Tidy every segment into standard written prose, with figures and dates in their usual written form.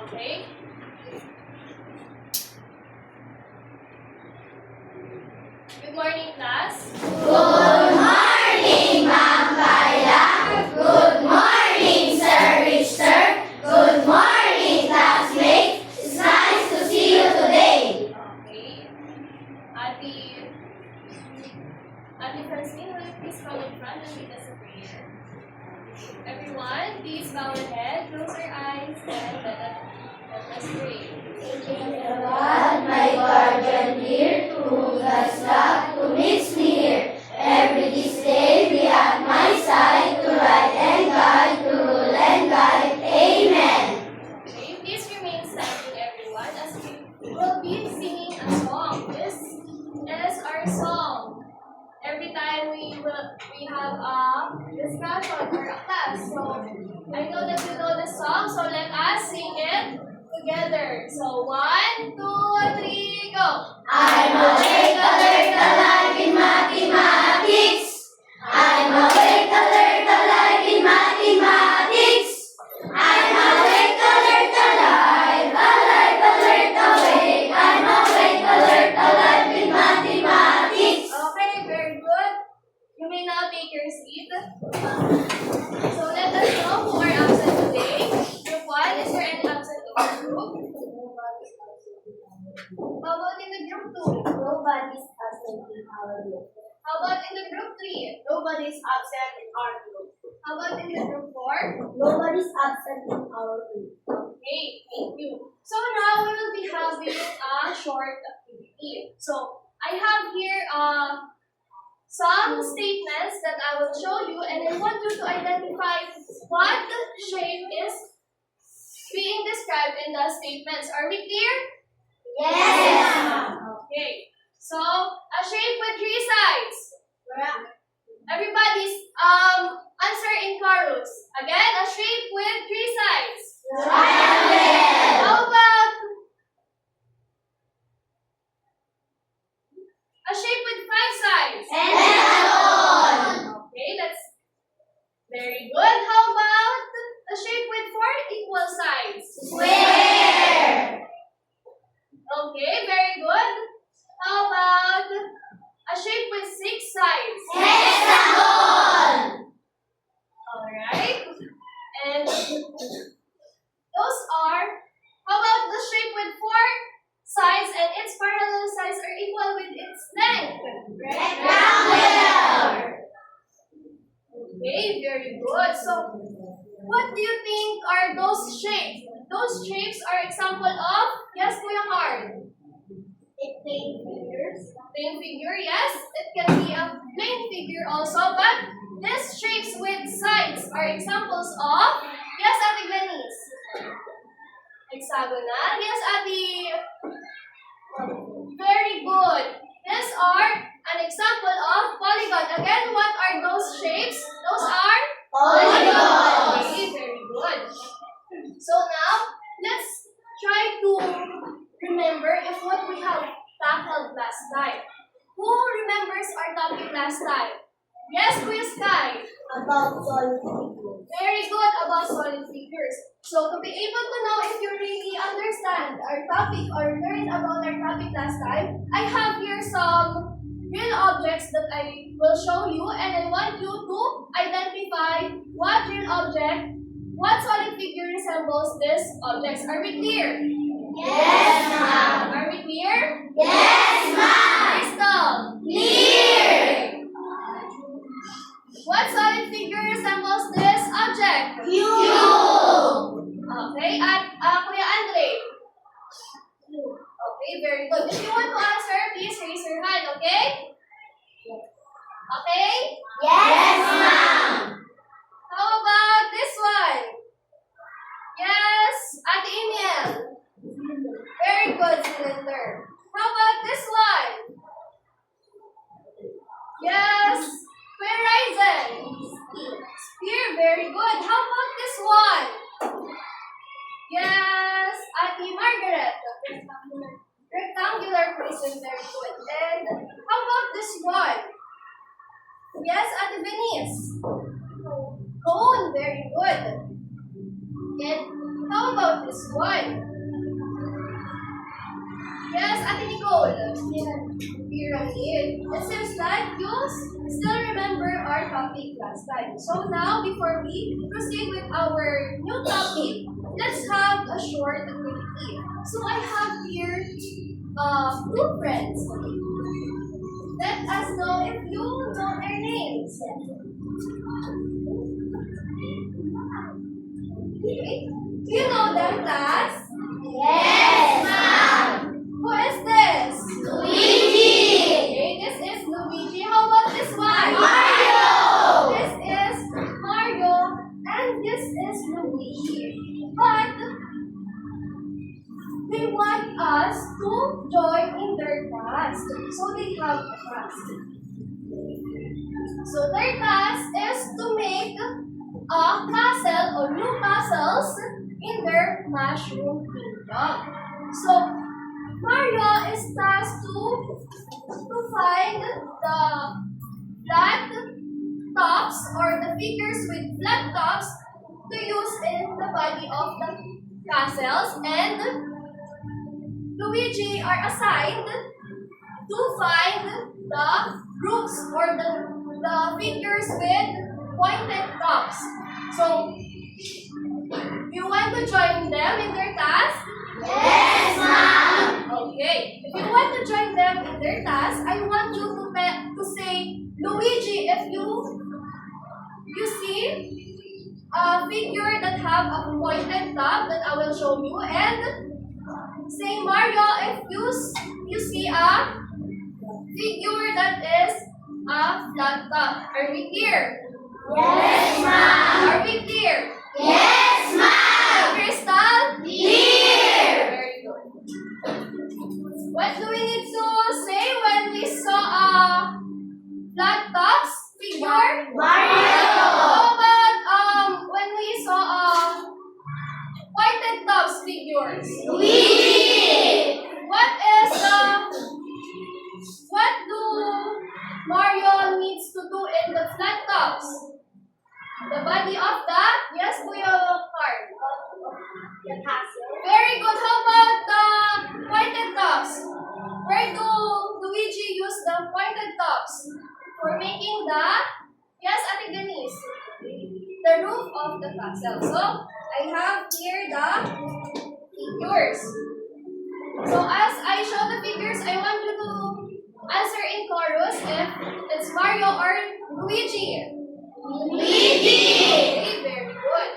Okay? Good morning, class. Good morning, Ma'am Carla. Good morning, Sir Richter. Good morning, classmates. It's nice to see you today. Okay. Ate Francine, will you please come in front and lead us a prayer? Everyone, please bow your head, close your eyes, and let us pray. God, my guardian dear, to whom God's love who meets me here. Every this day be at my side, to ride and guide, to rule and guide. Amen. Okay, please remain standing, everyone, as we will be singing a song. This is our song. Every time we have a discussion or a class. So I know that you know the song, so let us sing it together. So 1, 2, 3, go. I'm awake, alert, alive in mathematics. I'm awake, alert, alive in mathematics. I'm awake, alert, alive, alert, awake. I'm awake, alert, alive in mathematics. Okay, very good. You may now take your seat. So let us know who are absent today. Group 1, is there any absent in our group? How about in the group 2? Nobody's absent in our group. How about in the group 3? Nobody's absent in our group. How about in the group 4? Nobody's absent in our group. Okay, thank you. So now we will be having a short activity. So I have here some statements that I will show you, and I want you to identify what shape is being described in the statements. Are we clear? Yes. Okay. So a shape with 3 sides. Everybody's answer in chorus. Again, a shape with 3 sides. Triangle. How about a shape with 5 sides? Pentagon. Okay, that's very good. How about a shape with 4 equal sides? Square. Okay, very good. How about a shape with 6 sides? Hexagon. Alright. And those are, how about the shape with 4 sides and its parallel sides are equal with its length? Rectangular. Okay, very good. So, what do you think are those shapes? Those shapes are example of, yes, Kuya Hard? Plane figures. Plain figure, yes. It can be a plain figure also, but these shapes with sides are examples of, yes, Ate Glenise? Hexagonal, yes, Ate. Very good. These are an example of polygon. Again, what are those shapes? Those are Polygons. Okay, very good. So now, let's try to remember if what we have tackled last time. Who remembers our topic last time? Yes, Kuya Sky. About solid figures. Very good about solid figures. So to be able to know if you really understand our topic or learned about our topic last time, I have here some real objects that I will show you, and I want you to identify what real object, what solid figure resembles these objects. Are we clear? Yes, ma'am. Are we clear? Yes, ma'am. Crystal. Clear. What solid figure resembles this object? Cube. Okay, at Kuya Andre. Okay, very good. If you want to answer, please raise your hand, okay? Okay? Yes, ma'am. How about this one? Yes, Ate Emil. Very good, cylinder. How about this one? Yes, Kuya Ryzen. Spear, very good. How about this one? Yes, Ate Margaret. Rectangular prison, very good. And how about this one? Yes, Ate Venice. Cone, very good. And how about about this one? Yes, Ate Nicole. Pyramid. It seems that you still remember our topic last time. So now, before we proceed with our new topic, let's have a short activity. So I have here two friends. Let us know if you know their names. Okay. Do you know them, class? Yes, ma'am. Who is this? Luigi. Okay, this is Luigi. How about this one? Mario. This is Mario, and this is Luigi. But they want us to join in their task. So they have a task. So their task is to make a castle or new castles in their mushroom kingdom. So Mario is tasked to find the flat tops or the figures with flat tops to use in the body of the castles, and Luigi are assigned to find the roofs or the figures with pointed tops. So, you want to join them in their task? Yes, ma'am. Okay. If you want to join them in their task, I want you to say, Luigi, if you see a figure that have a pointed top that I will show you, and say Mario if you see a figure that is a flat top. Are we clear? Yes, ma'am. Are we clear? Yes, ma'am. Crystal? Clear. Very good. What do we need to say when we saw a flat tops figure? Mario. How about when we saw a pointed tops figures? Luigi. What do Mario needs to do in the flat tops? The body of the, yes, do your card. The castle. Very good. How about the pointed tops? Where do Luigi use the pointed tops? For making the, yes, Ate Denise, the roof of the castle. So, I have here the figures. So, as I show the figures, I want you to answer in chorus if it's Mario or Luigi. Luigi. Okay, very good.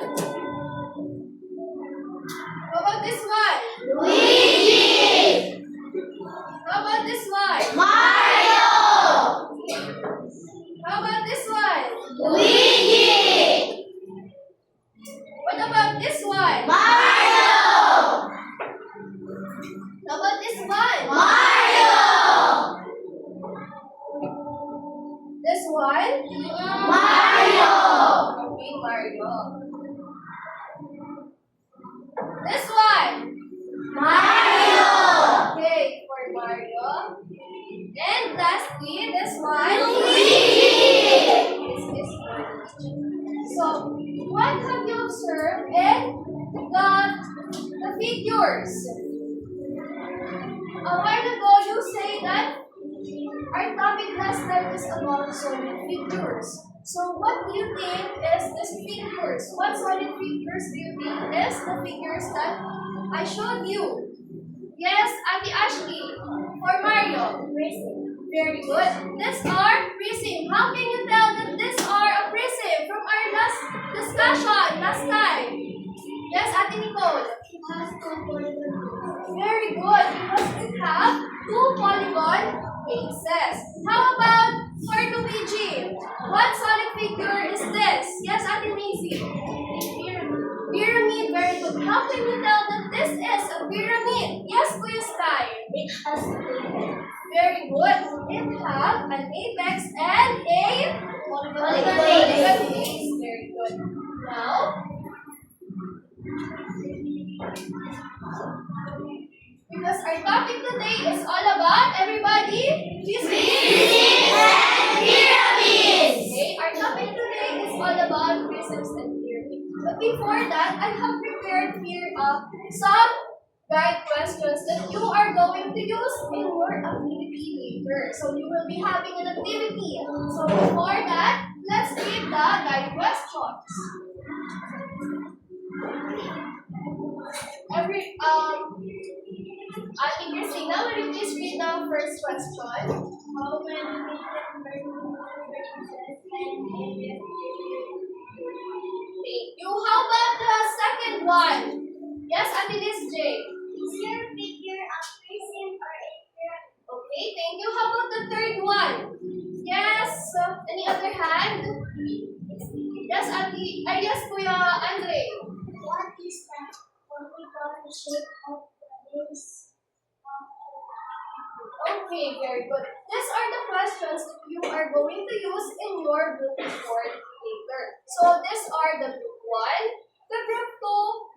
How about this one? Luigi. How about this one? Mario. How about this one? Luigi. What about this one? Mario. How about this one? Mario. This one? Mario. Okay, Mario. This one? Mario. Okay, for Mario. And lastly, this one? Luigi. This is Luigi. So, what have you observed in the figures? A while ago, you say that our topic last time is about solid figures. So what do you think is this figures? What solid figures do you think is the figures that I showed you? Yes, Ate Ashley. For Mario. Very good. These are prism. How can you tell that these are a prism from our last discussion last time? Yes, Ate Nicole. Very good, because it has two polygon faces. How about for Luigi? What solid figure is this? Yes, Ate Macy. Pyramid, very good. How can you tell that this is a pyramid? Yes, Kuya Sky. It has Very good. It has an apex and a polygon base. Very good. Now, because our topic today is all about, everybody, please prisms and pyramids. Okay, our topic today is all about prisms and pyramids. But before that, I have prepared prepared here some guide questions that you are going to use in your activity later. So you will be having an activity. So before that, let's read the guide questions. Ate Christina, will you please read the first question? How many Thank you. How about the second one? Yes, Ate Liz J. Is your figure a person or a girl? Okay, thank you. How about the third one? Yes. Any other hand? Yes, Ate. Yes, Kuya Andre. What is the polygon shape of the base? Okay, very good. These are the questions that you are going to use in your group report later. So these are the group 1, the group 2,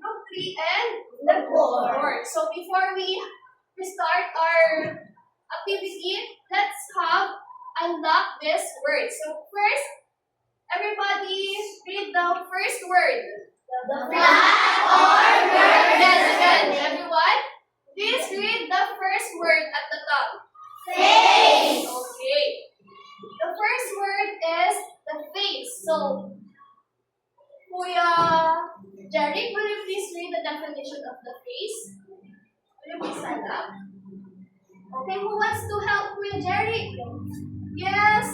group 3, and the group 4. So before we start our activity, let's have unlock this word. So first, everybody read the first word. The flat or bird? Yes, again, everyone. Please read the first word at the top. Face. Okay. The first word is the face. So, Kuya Jerry, will you please read the definition of the face? Will you please stand up? Okay, who wants to help Kuya Jerry? Yes.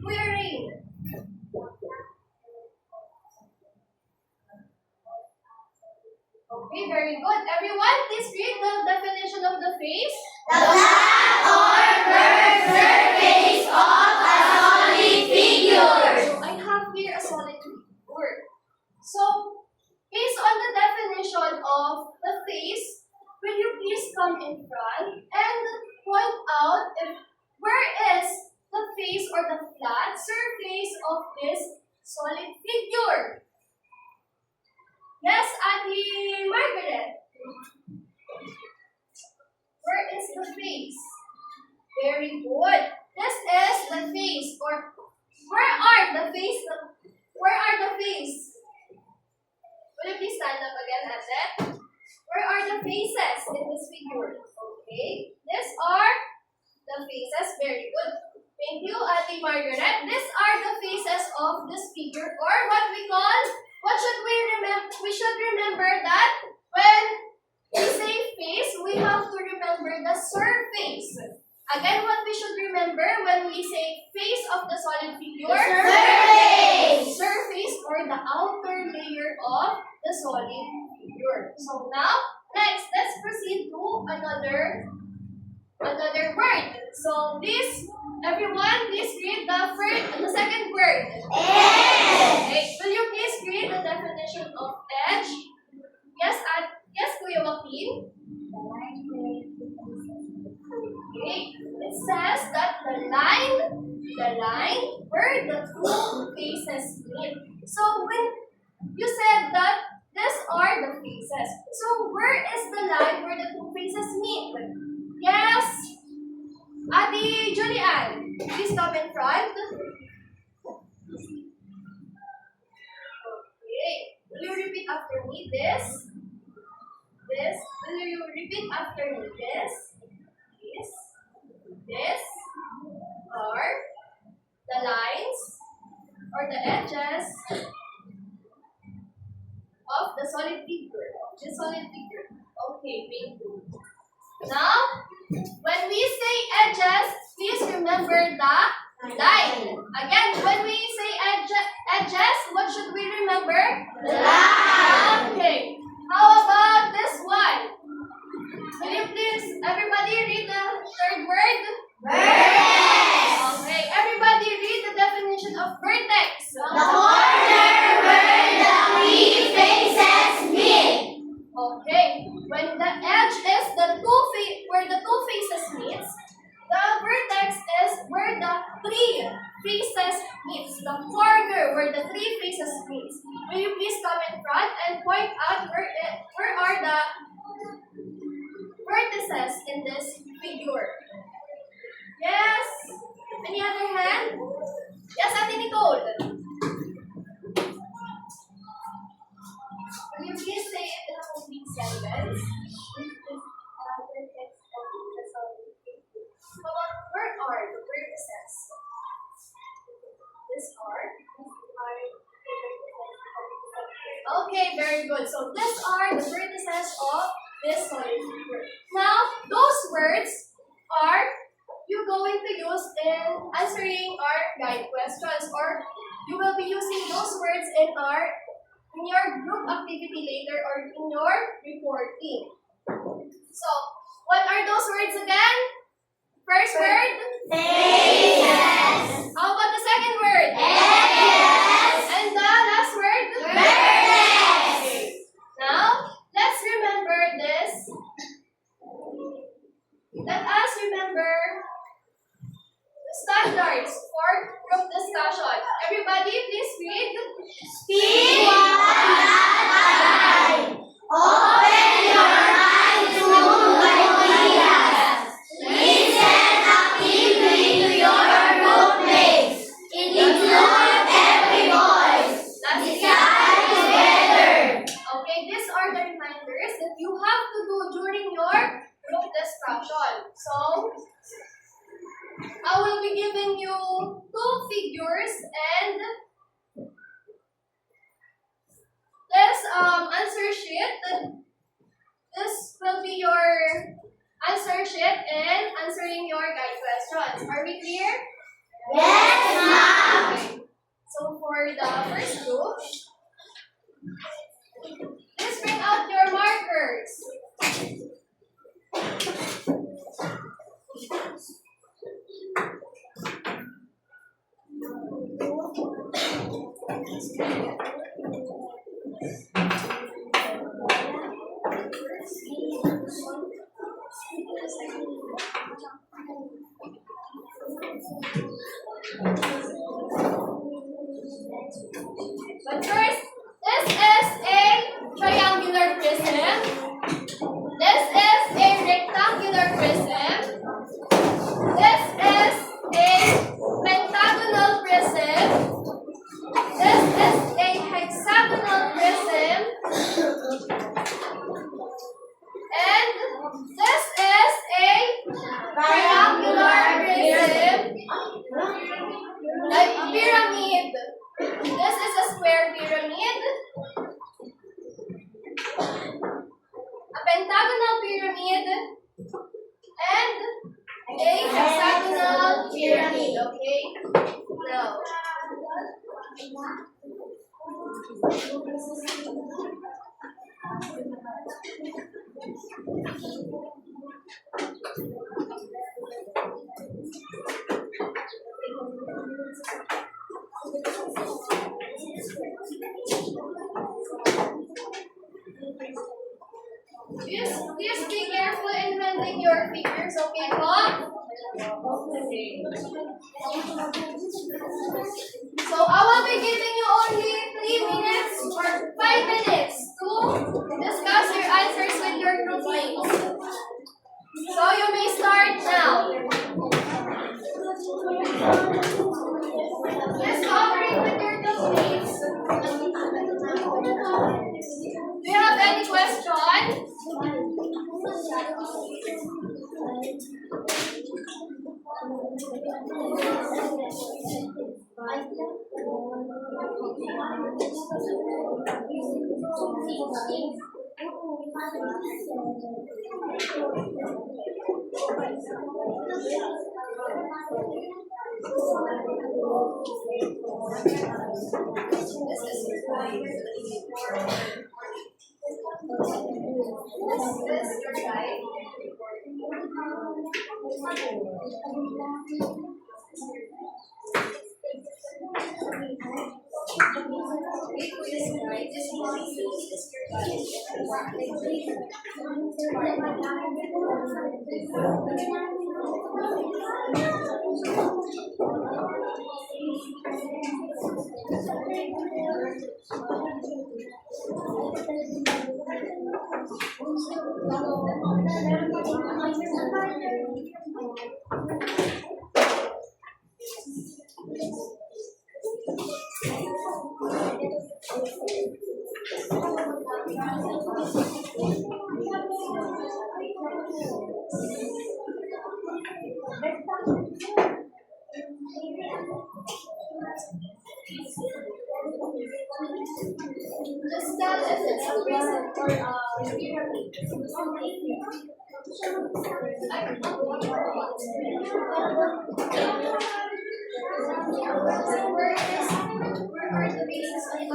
Kuya Rain. Okay, very good. Everyone, please read the definition of the face. The flat or curved surface of a solid figure. So I have here a solid word. So, based on the definition of the face, will you please come in front and point out where is the face or the flat surface of this solid figure? Yes, Ate Margaret. Where is the face? Very good. This is the face, or where are the face? Where are the face? Will you please stand up again, Ate? Where are the faces in this figure? Okay. These are the faces. Very good. Thank you, Ate Margaret. These are the faces of this figure, or what we call. What should we remember? We should remember that when we say face, we have to remember the surface. Again, what we should remember when we say face of the solid figure? Surface. Surface or the outer layer of the solid figure. So now, next, let's proceed to another word. So this, everyone, please read the second word. Edge. Okay. Will you please read the definition of edge? Yes, yes, Kuya Joaquin. Okay. It says that the line where the two faces meet. So when you said that these are the faces, so where is the line where the two faces meet? Yes, Ate Julian, please come in front. Okay. Will you repeat after me this? This. Will you repeat after me this? This. This are the lines or the edges of the solid figure. The solid figure. Okay, thank you. Now, when we say edges, please remember the line. Again, when we say edges, what should we remember? The line. Okay. How about this one? Will you please, everybody read the third word? Vertex. Okay. Everybody read the definition of vertex. The corner where the three faces meet. Okay. When the edge is where the two faces meets, the vertex is where the three faces meets. The corner where the three faces meets. Will you please come in front and point out where are the vertices in this figure? Yes. Any other hand? Yes, Ate Nicole. Will you Okay, very good. So these are the vertices of this solid figure. Now, those words are you going to use in answering our guide questions, or you will be using those words in your group activity later or in your reporting. So, what are those words again? First word? Faces. How about the second word? Eggs. And the last word? Vertex. Now, let's remember this. Let us remember the standards for group discussion. Everybody, please read. Speak one at a time. Open your mind to ideas. Listen actively to your group mates. Include every voice. Decide together. Okay, these are the reminders that you have to do during your group discussion. So, I will be giving you 2 figures and this answer sheet. This will be your answer sheet and answering your guide questions. Are we clear? Yes, ma'am. Okay. So for the first group, please bring out your markers. But first, this is a triangular prism. This is a rectangular prism. This is a pentagonal prism. This is a hexagonal prism. And this is a triangular prism. Like a pyramid. This is a square pyramid. A pentagonal pyramid. And a hexagonal pyramid. Okay? Now. Please be careful in handling your figures, okay, Bob? So I will be giving you only 3 minutes or 5 minutes to discuss your answers with your group mates. So you may start now. Just cooperate with your group mates. Do you have any questions? This is your guide. Just cell if it's a prison or pyramid. Where are the bases of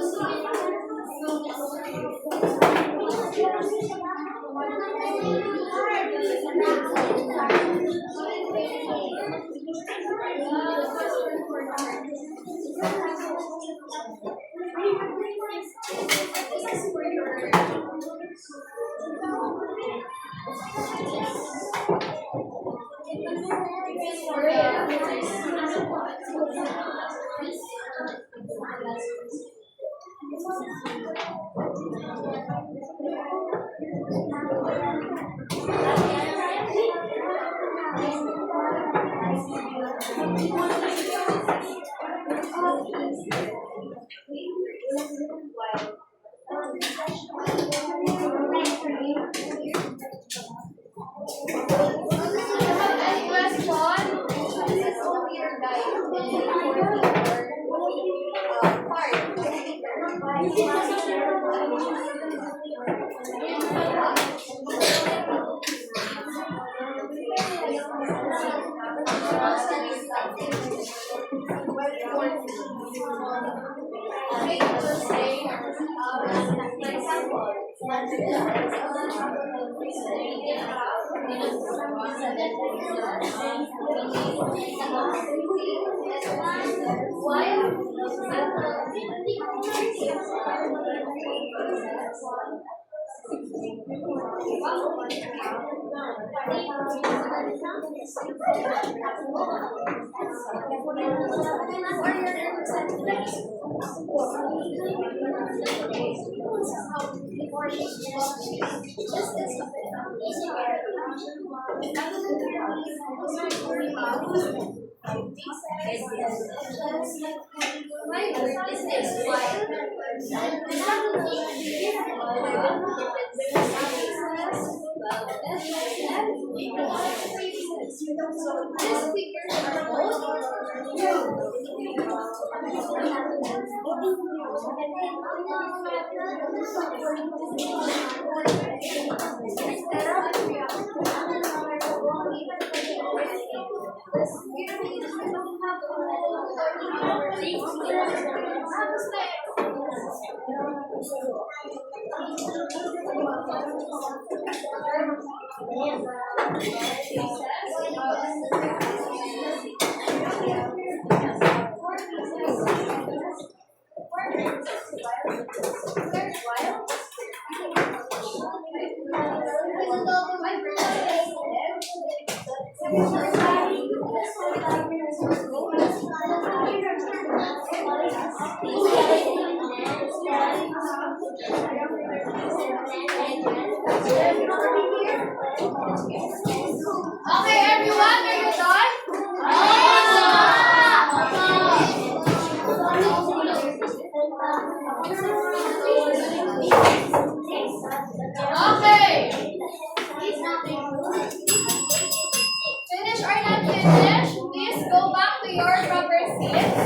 Okay, everyone, are you done? Okay. Finish or not finish? Please go back to your proper seats.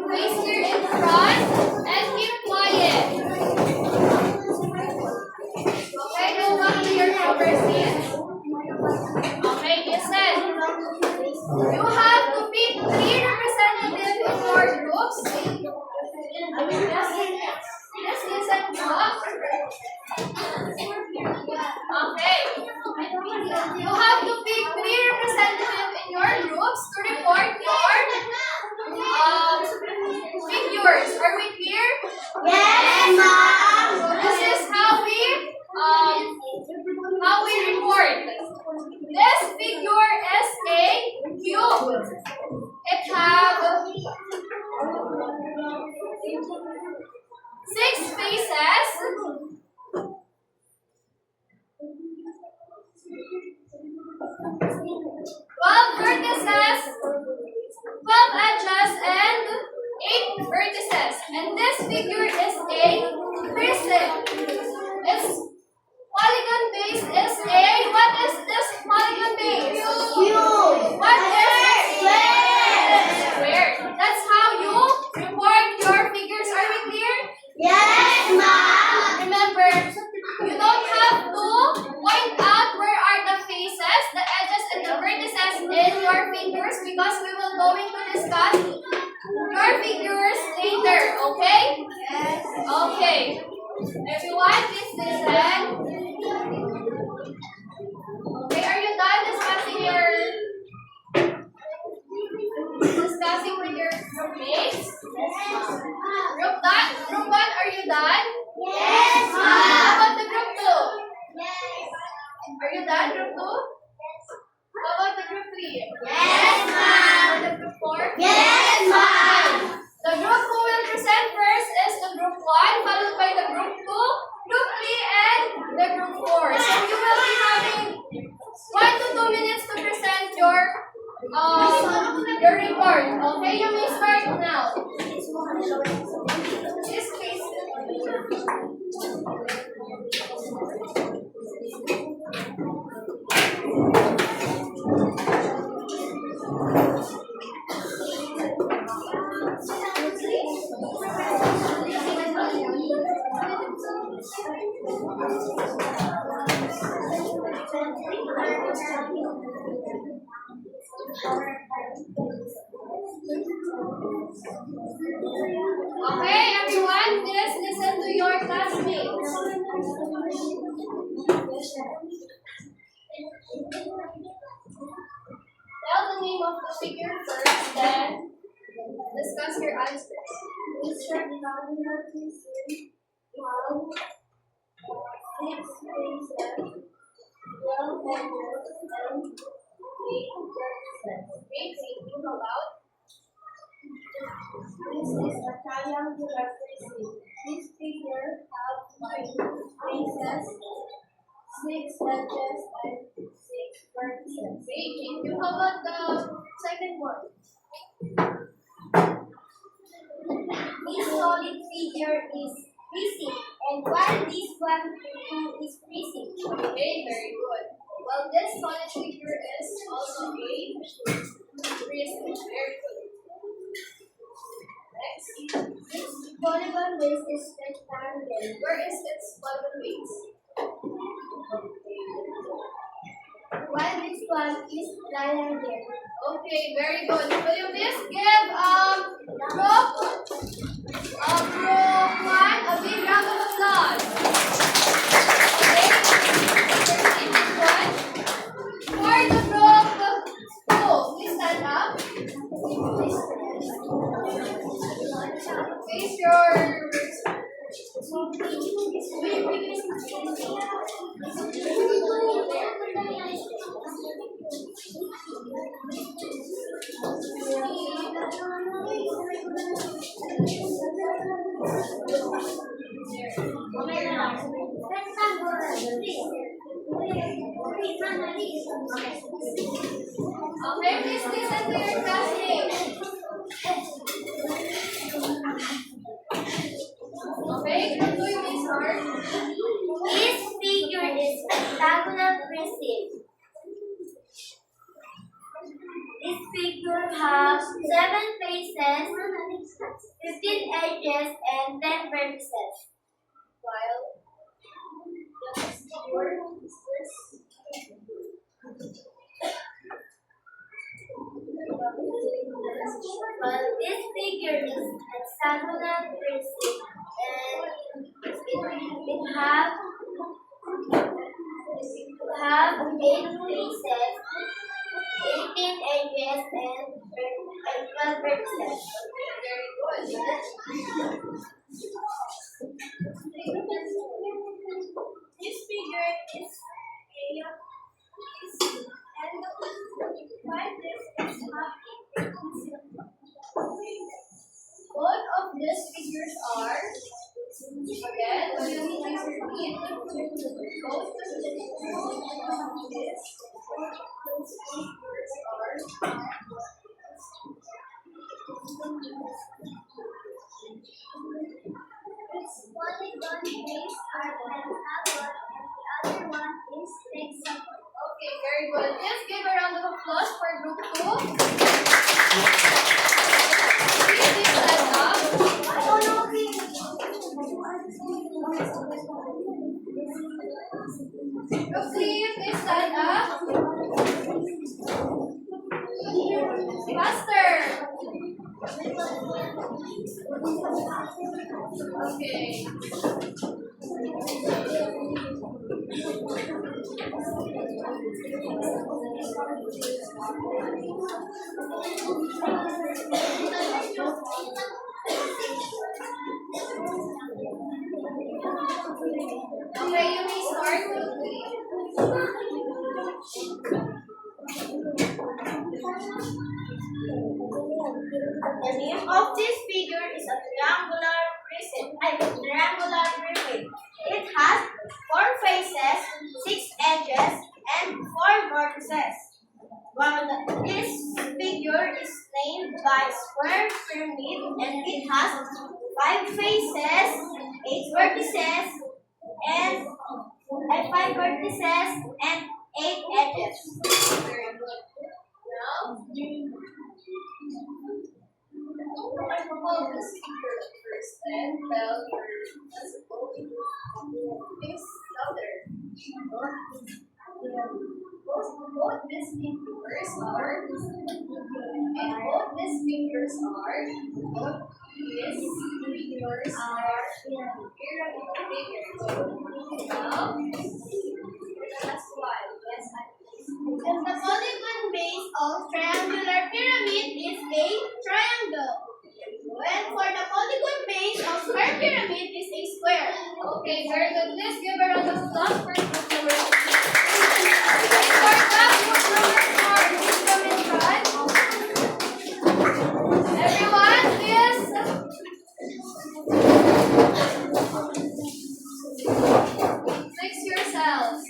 Face here in front and keep quiet. Okay, go back to your proper seats. Okay, listen. You have to pick 3 representatives in your groups. Just listen to okay. You have to pick 3 representatives in your groups to report your figures. Are we clear? Yes, ma'am. So this is how we report. This figure is a cube. It has 6 faces. 12 vertices, 12 edges, and 8 vertices. And this figure is a prism. Its polygon base is a, what is this polygon base? Cube. What is it? Square. Square. That's how you report your matrices in your figures because we will going to discuss your figures later, okay? Yes. Okay. Everyone, please listen. Okay, are you done discussing with your group mates? Group 1, are you done? Yes, How ma'am. about the group 2? Yes. Are you done, group 2? How about the group 3? Yes, ma'am. And the group 4? Yes, ma'am. The group who will present first is the group 1, followed by the group 2, group 3, and the group 4. So you will be having 1 to 2 minutes to present your report. Okay, you may start now. Yes, please. Okay, everyone, please listen to your classmates. Tell the name of the figure first, then discuss your answers. Okay, thinking about. This is a triangular prism. This figure has 5 faces, 6 edges, and 6 vertices. Okay, thank you. How about the second one? This solid figure is freezing, and while this one is freezing. Okay, very good. Well, this solid figure is also a prism. Very good. Next. This polygon base is rectangle. Where is its polygon base? While this one is triangle. Okay, very good. Will you please give group 1 a big round of applause? Okay. For the group 2, please stand up. Face your Okay, please listen to your classmates. Okay, group 2, you may start. This figure is rectangular prism. This figure has 7 faces, 15 edges, and 10 vertices. While the next figure is this. Well, this figure is hexagonal prism, and it have 8 faces, 18 edges, and 12 vertices. Very good. This figure is Both of these figures are, again, will you please repeat? Both of these figures are Its polygon base are rectangle and the other one is hexagon. okay, very good. Let's give a round of applause for group 2. Please stand up. Group 3, please stand up. faster. Okay. Okay, you may start. The name of this figure is a triangular pyramid. It has 4 faces, 6 edges, and 4 vertices. This figure is named by square pyramid and it has 5 faces, 8 vertices, and 8 edges. Very good. Now, I propose this figure first and tell your principal this louder. Both these figures are pyramid figures. Now, last one. Yes, The polygon base of triangular pyramid is a triangle. When for the polygon base of square pyramid is a square. okay, very good. Let's give a round of applause for group number 2. For that group number 4, please come in front. Everyone, please. Fix yourselves.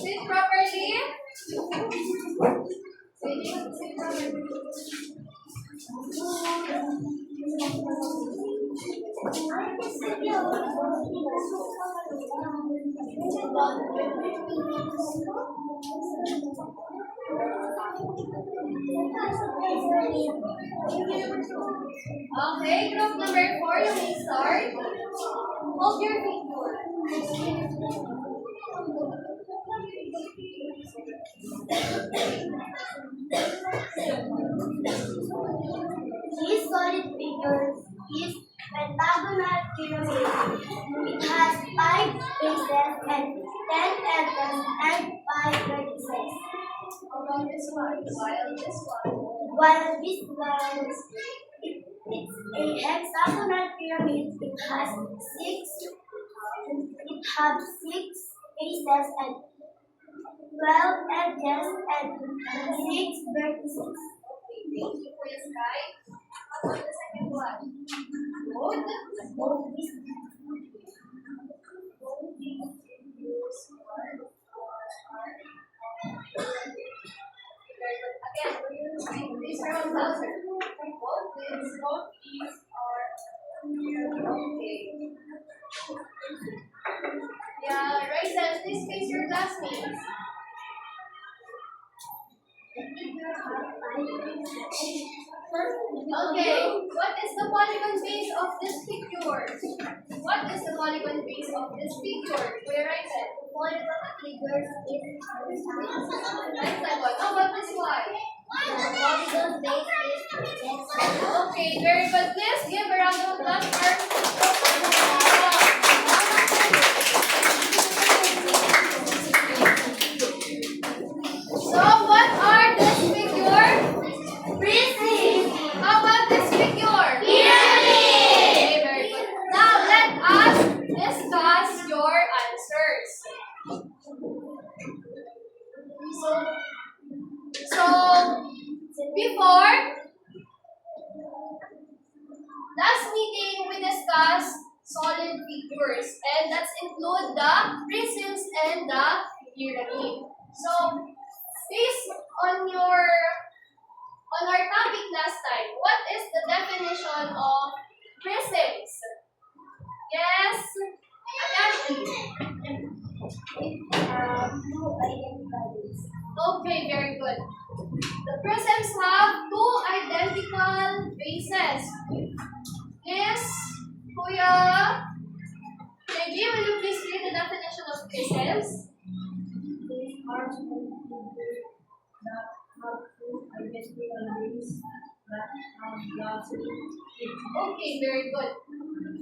Sit properly. Sit properly. Okay, group number 4, you may start. Hold your finger. This solid figure is pentagonal pyramid. It has 5 bases and 10 edges and 5 vertices. How about this one? While this one, it's a hexagonal pyramid. It has 6 bases and 12 edges and 6 vertices. Thank you for your sky. How about the second one? Wood. Again, these are all louder. Both these are okay. Yeah, right then, please face your classmates. Okay, what is the polygon base of this figure? What is the polygon base of this figure? Where I said the polygon figure is that's the one. How about this one? The polygon base is Okay, very good. Please give a round of applause So, what are this figure? prism. How about this figure? Pyramid. Okay, very good. Now let us discuss your answers. So before last meeting we discussed solid figures and that's include the prisms and the pyramid. So based on our topic last time, what is the definition of prisms? Yes, Ashley. Two identical bases. Okay, very good. The prisms have 2 identical bases. Yes, Kuya. Reggie, will you please read the definition of prisms? These are two figures that have 2 Okay, very good.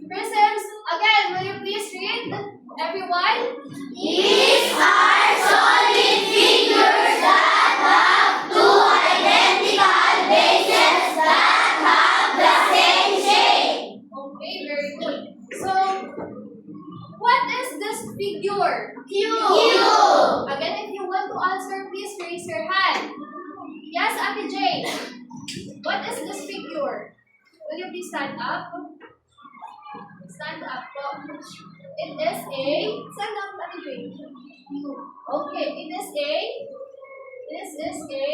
Prisms, again, will you please read, everyone? These are solid figures that have two identical bases that have the same shape. Okay, very good. So, what is this figure? Cube. Again, if you want to answer, please raise your hand. Yes, Ate Jane. What is this figure? Will you please stand up? Stand up. It is a... Stand up, Ate Jane. Okay, it is a... This is a...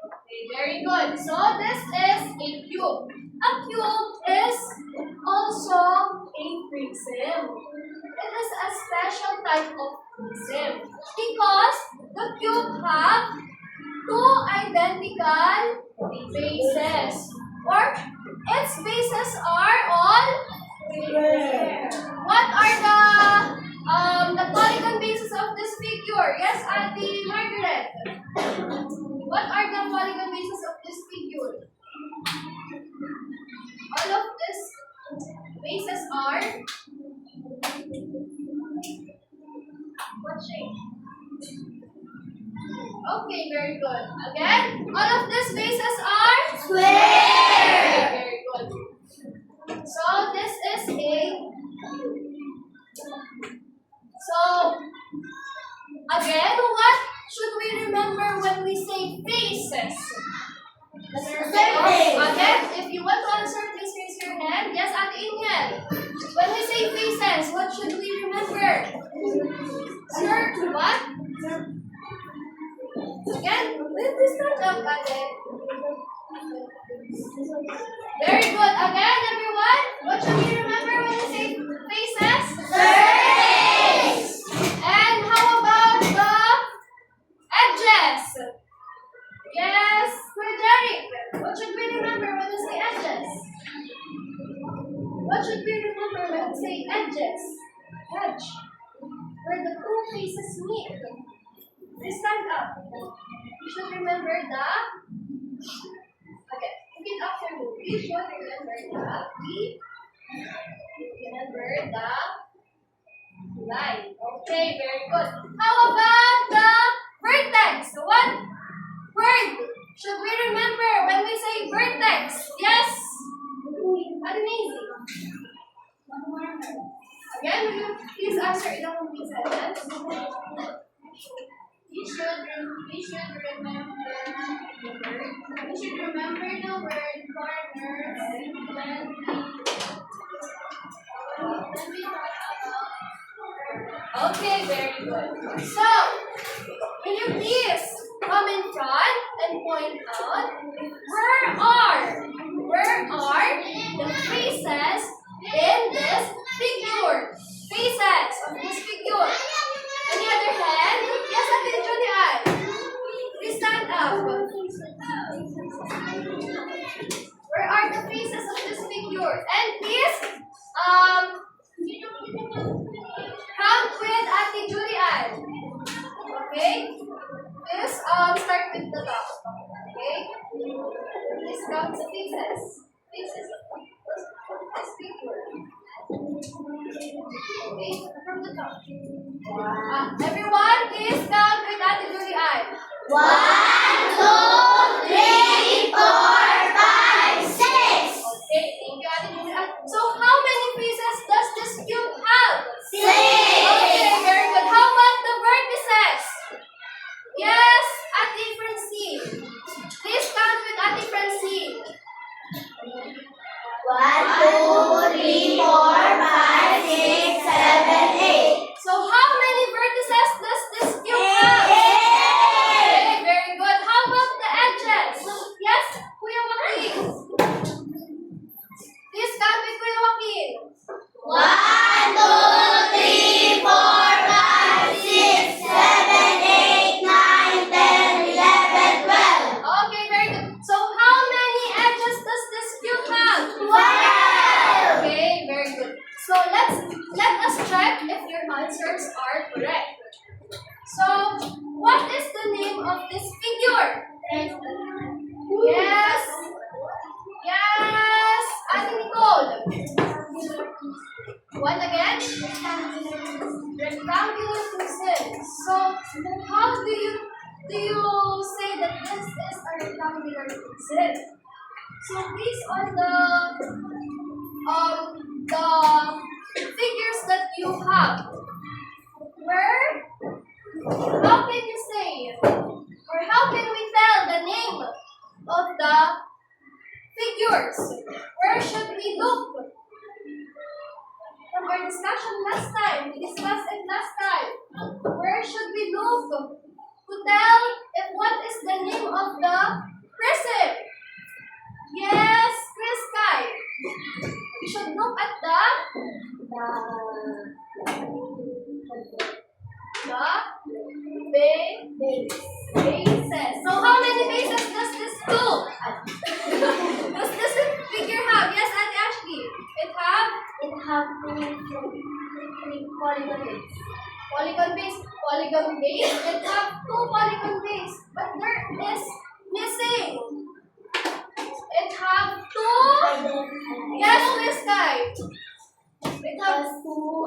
Okay, very good. So, this is a cube. A cube is also a prism. It is a special type of prism because the cube have two identical bases, or its bases are all square. What are the polygon bases of this figure? Yes, Auntie Margaret. What are the polygon bases of this figure? All of these bases are what shape? Okay, very good. Again, all of these bases are Square. very good. So this is a again, what should we remember when we say faces? Surface. Again, if you want to answer, please raise your hand. Yes, Ate Ingel. When we say faces, what should we remember? Sir, what? Again, please stand up, Ate. Very good. Again, everyone, what should we remember when we say faces? Surface. And how about the edges? Yes, Frederick. What should we remember when we say edges? What should we remember when we say edges? Edge. Where the two faces meet. Please stand up. You should remember the... Okay, repeat after me. You should remember the line. Okay, very good. How about the vertex? What word should we remember when we say vertex? Yes? Amazing. Again, will you please answer in a complete sentence? We should remember the word corners when we talk about. Okay, very good. So, will you please come in front and point out where are the faces in this figure? Faces of this figure. Any other hand? Yes, Ate Julian. Please stand up. Where are the faces of this figure? And please, count with Ate Julian. Okay? Please, start with the top. Okay? Please count the faces. Faces of this figure. Okay, from the top. Everyone, please count with Ate Julian. 1, 2, 3, 4, 5, 6. Okay, thank you, Ate Julian. So, how many pieces does this cube have? 6. Okay, very good. How about the vertices? Yes, Ate Francine. Please count with Ate Francine. 1, 2, 3, 4, 5, 6, 7, 8. So, how many vertices does this cube have? Okay, very of this figure? Yes. Yes. Ate Nicole. What again? Rectangular prism. So, how do you say that this is a rectangular prism? So, based on the figures that you have, where, how can you say, or how can we tell the name of the figures? Where should we look? From our discussion last time, we discussed it last time. Where should we look to tell if what is the name of the prism? Yes, Chris Kai. We should look at the bases. So how many bases does this do? Does this figure have? Yes, Ate Ashley. It have three polygon base. Polygon base. It have two polygon base, but there is missing. It have two. Yes, Miss Kai. It have two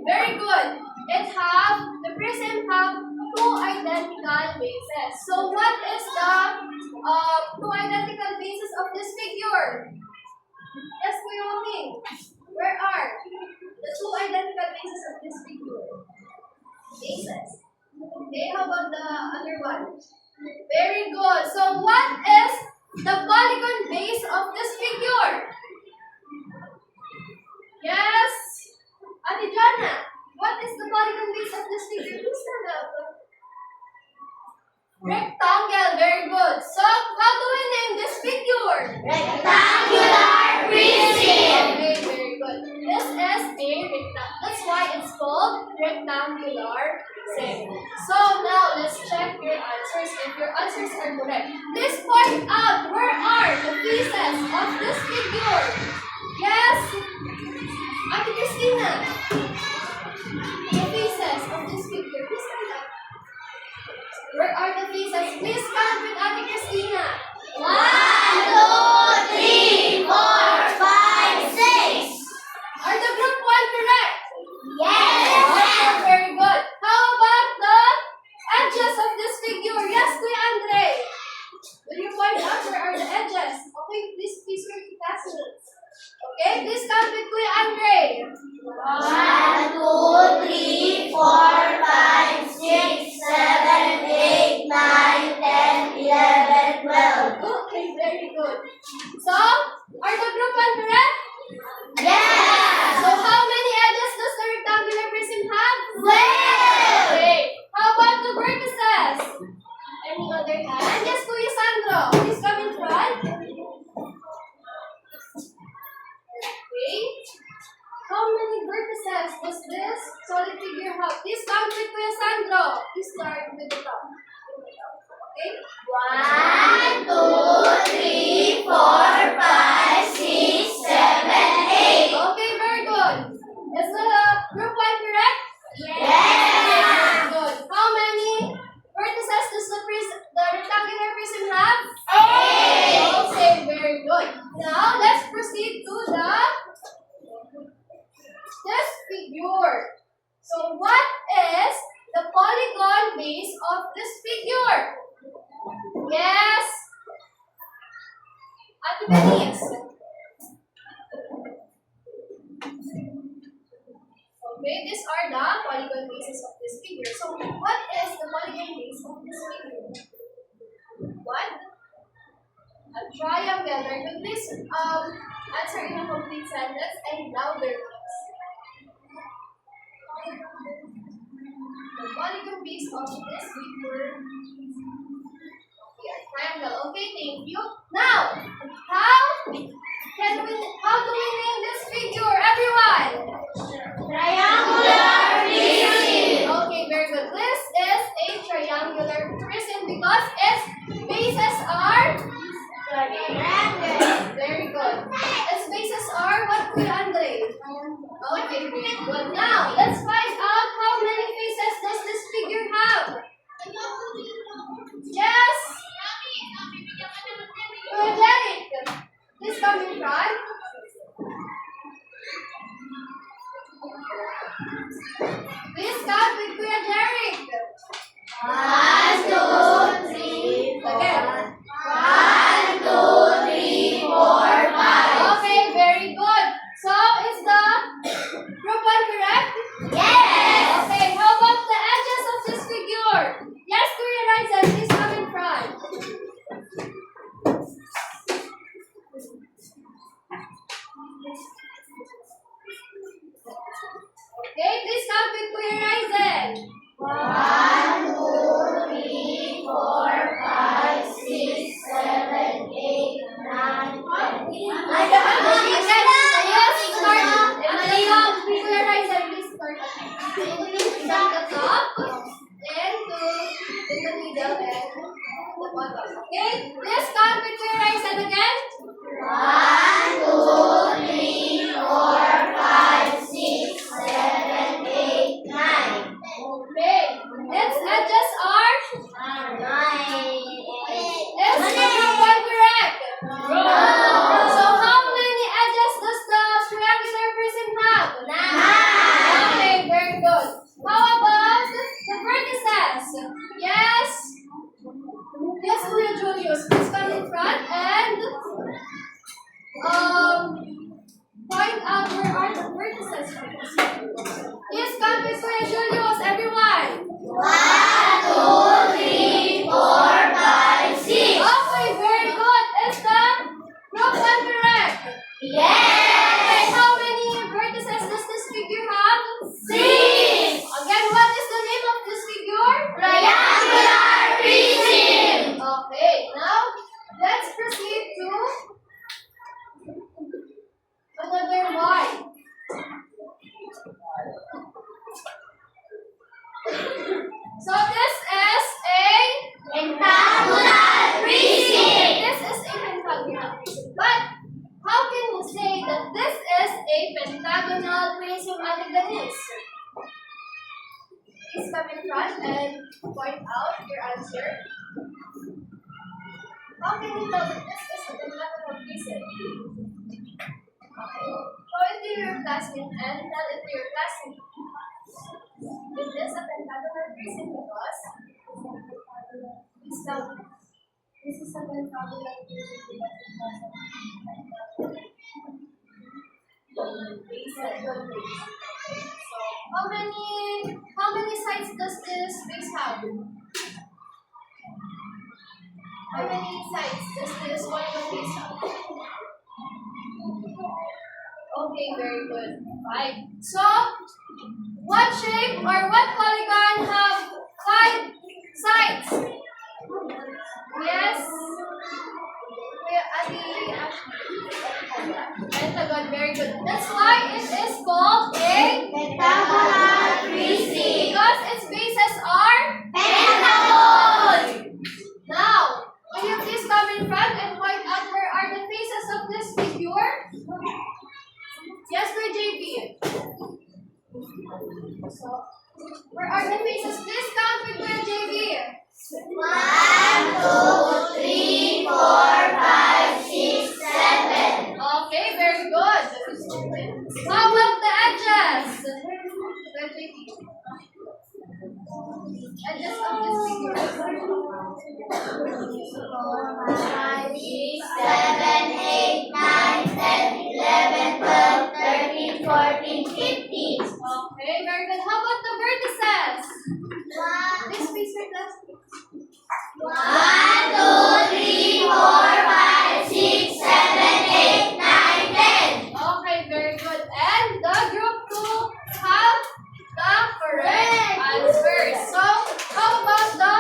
very good. It have the prism have two identical bases. So what is the two identical bases of this figure? Yes, Kuya Joaquin. Where are the two identical bases of this figure? Bases. Okay, how about the other one? Very good. So what is the polygon base of this figure? Yes. Ate Jana, what is the polygon base of this figure? Please stand up. Rectangle. Very good. So how do we name this figure? Rectangular prism. Okay, very good. This is a rectangle. That's why it's called rectangular prism. So now let's check your answers. If your answers are correct, please point out where are the pieces of this figure. Yes, Ate Christina. The pieces of this figure. Please stand up. Where are the pieces? Please count with Ate Christina. 1, 2, 3, 4, 5, 6. Are the group 1 correct? Yes. Okay, very good. How about the edges of this figure? Yes, Kuya Andre. Will you point out where are the edges? Okay, please repeat classmates. Okay, please count with Kuya Andre. 1, 2, 3, 4, 5, 6, 7, 8, 9, 10, 11, 12. Okay, very good. So, are the group 1 correct? Yes. So, how many edges does the rectangular prism have? 12. Okay. How about the vertices? Any other hand? Yes, Kuya Sandro. Please come in front. Okay. How many vertices does this solid figure have? Please count with Kuya Sandro. Please start with the top. Okay? 1, 2, 3, 4, 5, 6, 7, 8. Okay, very good. Is the group 1 correct? Yes. Very good. How many vertices does the rectangular prism have? 8. Okay, very good. Now, let's proceed to this figure. So, what is the polygon base of this figure? Yes. Ate Denise. Okay, these are the polygon bases of this figure. So, what is the polygon base of this figure? What? A triangle. Very good. Please answer in a complete sentence and louder, please. The polygon base of this figure. Okay, a triangle. Okay, thank you. Now, how do we name this figure, everyone? Triangular prism. Okay, very good. This is a triangular prism because its bases are very good. Its bases are what, Kuya Andre? Okay, very good. Now, let's find out how from the top and to in the middle and the bottom. Okay? Please count with your right hand again. 1, 2, 3, 4, 5, 6, 7, 8, 9. Okay. Let's adjust our. Is group 1 correct? So how many edges does the triangular prism have? 9. Okay, very good. How about the vertices? Yes? Yes, Kuya Julius. Please come in front and point out where are the vertices. Please come with Kuya Julius, everyone. 1, 2, 3, 4, 5, 6. Okay, very good. Is the group 1 correct? Yes! Okay, how many vertices does this figure have? 6. Again, what is the name of this figure? Triangular prism. Okay, now let's proceed to another one. So this is a Rectangular prism. this is a pentagonal prism. But how can you say that this is a pentagonal prism, Ate Denise? Please come in front and point out your answer. How can you tell that this is a pentagonal prism? Okay. Show it to your classmate and tell it to your classmate. It is a pentagonal prism because this is a pentagonal prism because it has a pentagonal base. So how many sides does this base have? How many sides does this polygon base have? Okay, very good. 5. So what shape or what polygon have 5 sides? Yes? Pentagon, very good. That's why it is called a Rectangular prism. because its bases are. Pentagon. Now, will you please come in front and point out where are the faces of this figure? Yes, for JB. So, where are the faces? Please count with your JB. 1, 2, 3, 4, 5, 6, 7. Okay, very good. How about the edges? Where JB? Edges of this figure. 5, 6, 7, 8, 9, 10, 11, 12, 13, 14, 15. Okay, very good. How about the vertices? This piece right last. 1, 2, 3, 4, 5, 6, 7, 8, 9, 10. Okay, very good. And the group 2 have the correct answers. So, how about the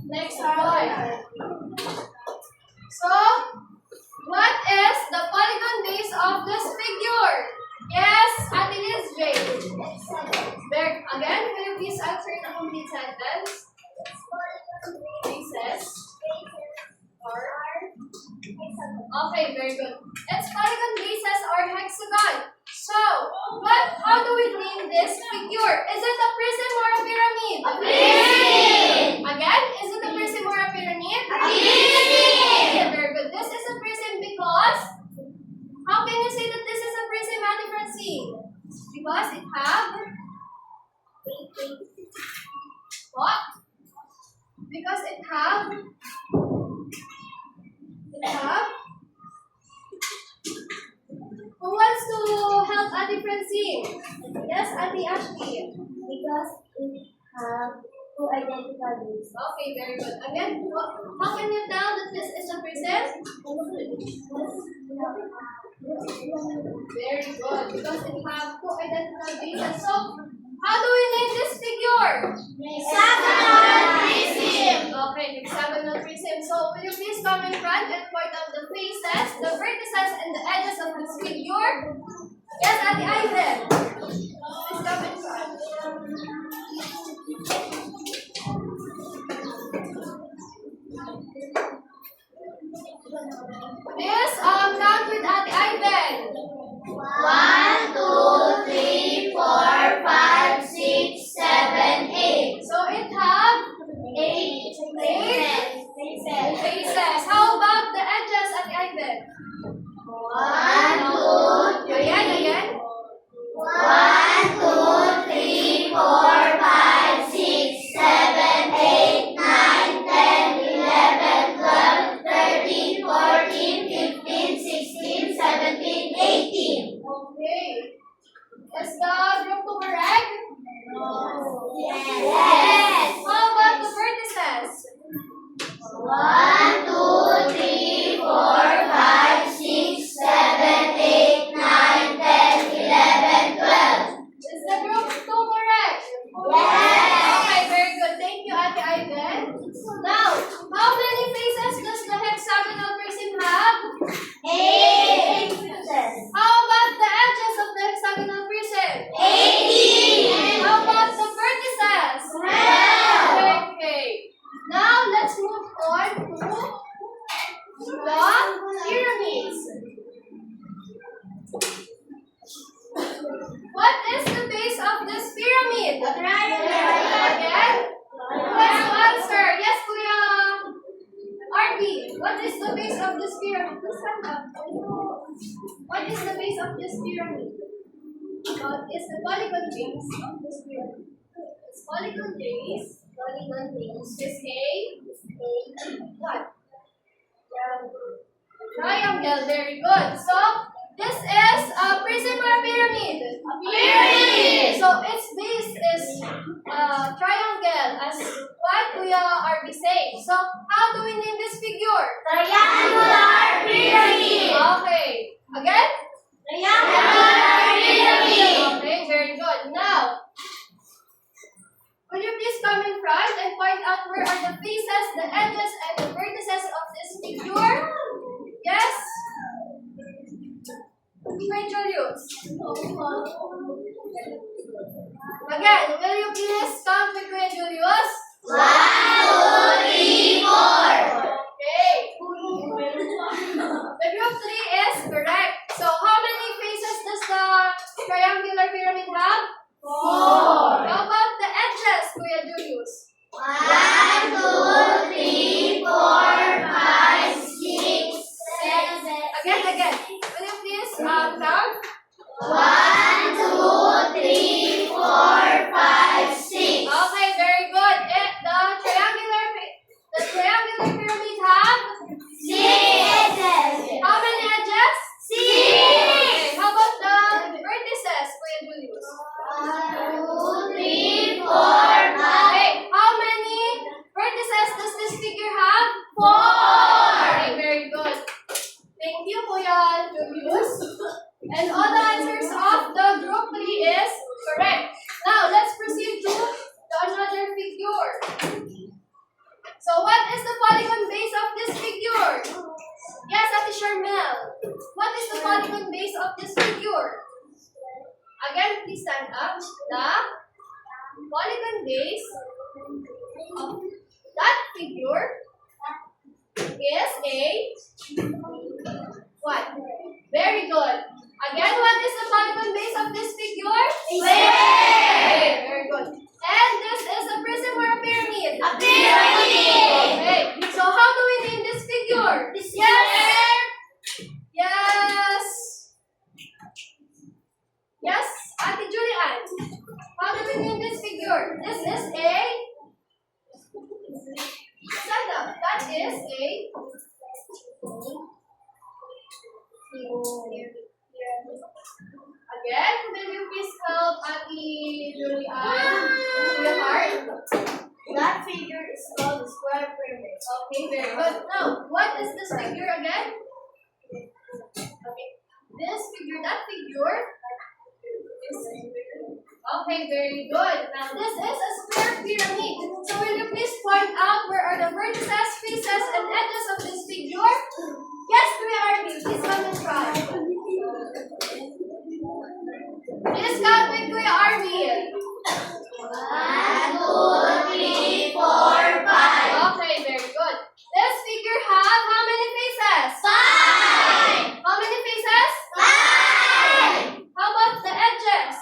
next one? So, what is the polygon base of this figure? Yes, Ate Liz J. Again, will you please answer in a complete sentence? Bases. Okay, very good. Its polygon bases are hexagon. So, how do we name this figure? Is it a prism or a pyramid? A prism. Again, is it a prism or a pyramid? A prism. Okay, very good. This is a prism because, how can you say that this is a prism, Ate Francine? Because it have what? Because it have who wants to help Ate Francine? Yes, Ate Ashley. Because it have two identical bases. Okay, very good. Again, how can you tell that this is a prism? Very good. Because it have two identical bases. So, how do we name this figure? Hexagonal prism. Okay, hexagonal prism. So, will you please come in front and point out the faces, the vertices, and the edges of this figure? Yes, Ate Aizen. Please come in front. Yes. How about the vertices? 1, 2, 3, 4, 5, 6, 7, 8, 9, 10, 11, 12. Is the group 2 correct? Yes. Okay, very good. Thank you, Ate Ivan. Now, how many faces does the hexagonal prism have? 8. How about the edges of the hexagonal prism? 18. How about the vertices? 12. Okay. Now, let's move on to the pyramids. What is the base of this pyramid? Again? Who has to answer? Yes, Kuya Arby. What is the base of this pyramid? Please stand up. What is the base of this pyramid? What is the polygon base of this pyramid? Its polygon base is a what? Triangle. Very good. So this is a prism or a pyramid? A Pyramid. So its base is triangle, as what Kuya Arby saying. So how do we name this figure? Triangular pyramid. Okay. Again? Triangular pyramid. Okay, very good. Now, will you please come in front and point out where are the faces, the edges, and the vertices of this figure? Yes? Kuya Julius. Again, will you please count with Kuya Julius? 1, 2, 3, 4. Okay. The group 3 is correct. So how many faces does the triangular pyramid have? 4. How about the edges, Kuya Julius? 1, 2, 3, 4, 5, 6, 7. Again. Will you please count? 1, 2, 3, 4, 5, 6. Okay, very good. The triangular pyramid have 6. how many edges? 6. Okay, how about the vertices, Kuya Julius? 1, 2, 3, 4, 5. Okay, how many vertices does this figure have? 4. Okay, very good. Thank you, Kuya Julius. And all the answers of the group 3 is correct. Now, let's proceed to another figure. So, what is the polygon base of this figure? Yes, Ate Sharmel. What is the polygon base of this figure? Again, please stand up. The polygon base of that figure is a what? Very good. Again, what is the polygon base of this figure? Square. Very good. And this is a prism or a pyramid? A pyramid. Okay. So how do we name this figure? Yes. Yes, Ate Julian. How do we name this figure? This is a stand up. That is a again, will you please help Ate Julian? Sweetheart? That figure is called the square pyramid. Okay, very good. Now, what is this figure again? Okay, this figure, that figure is okay, very good. Now, this is a square pyramid. So, will you please point out where are the vertices, faces, and edges of this figure? Yes, Kuya Arby, please come and try. Please count with Kuya Arby. 1, 2, 3, 4, 5. Okay, very good. This figure have how many faces? 5. How many faces? 5. How about the edges?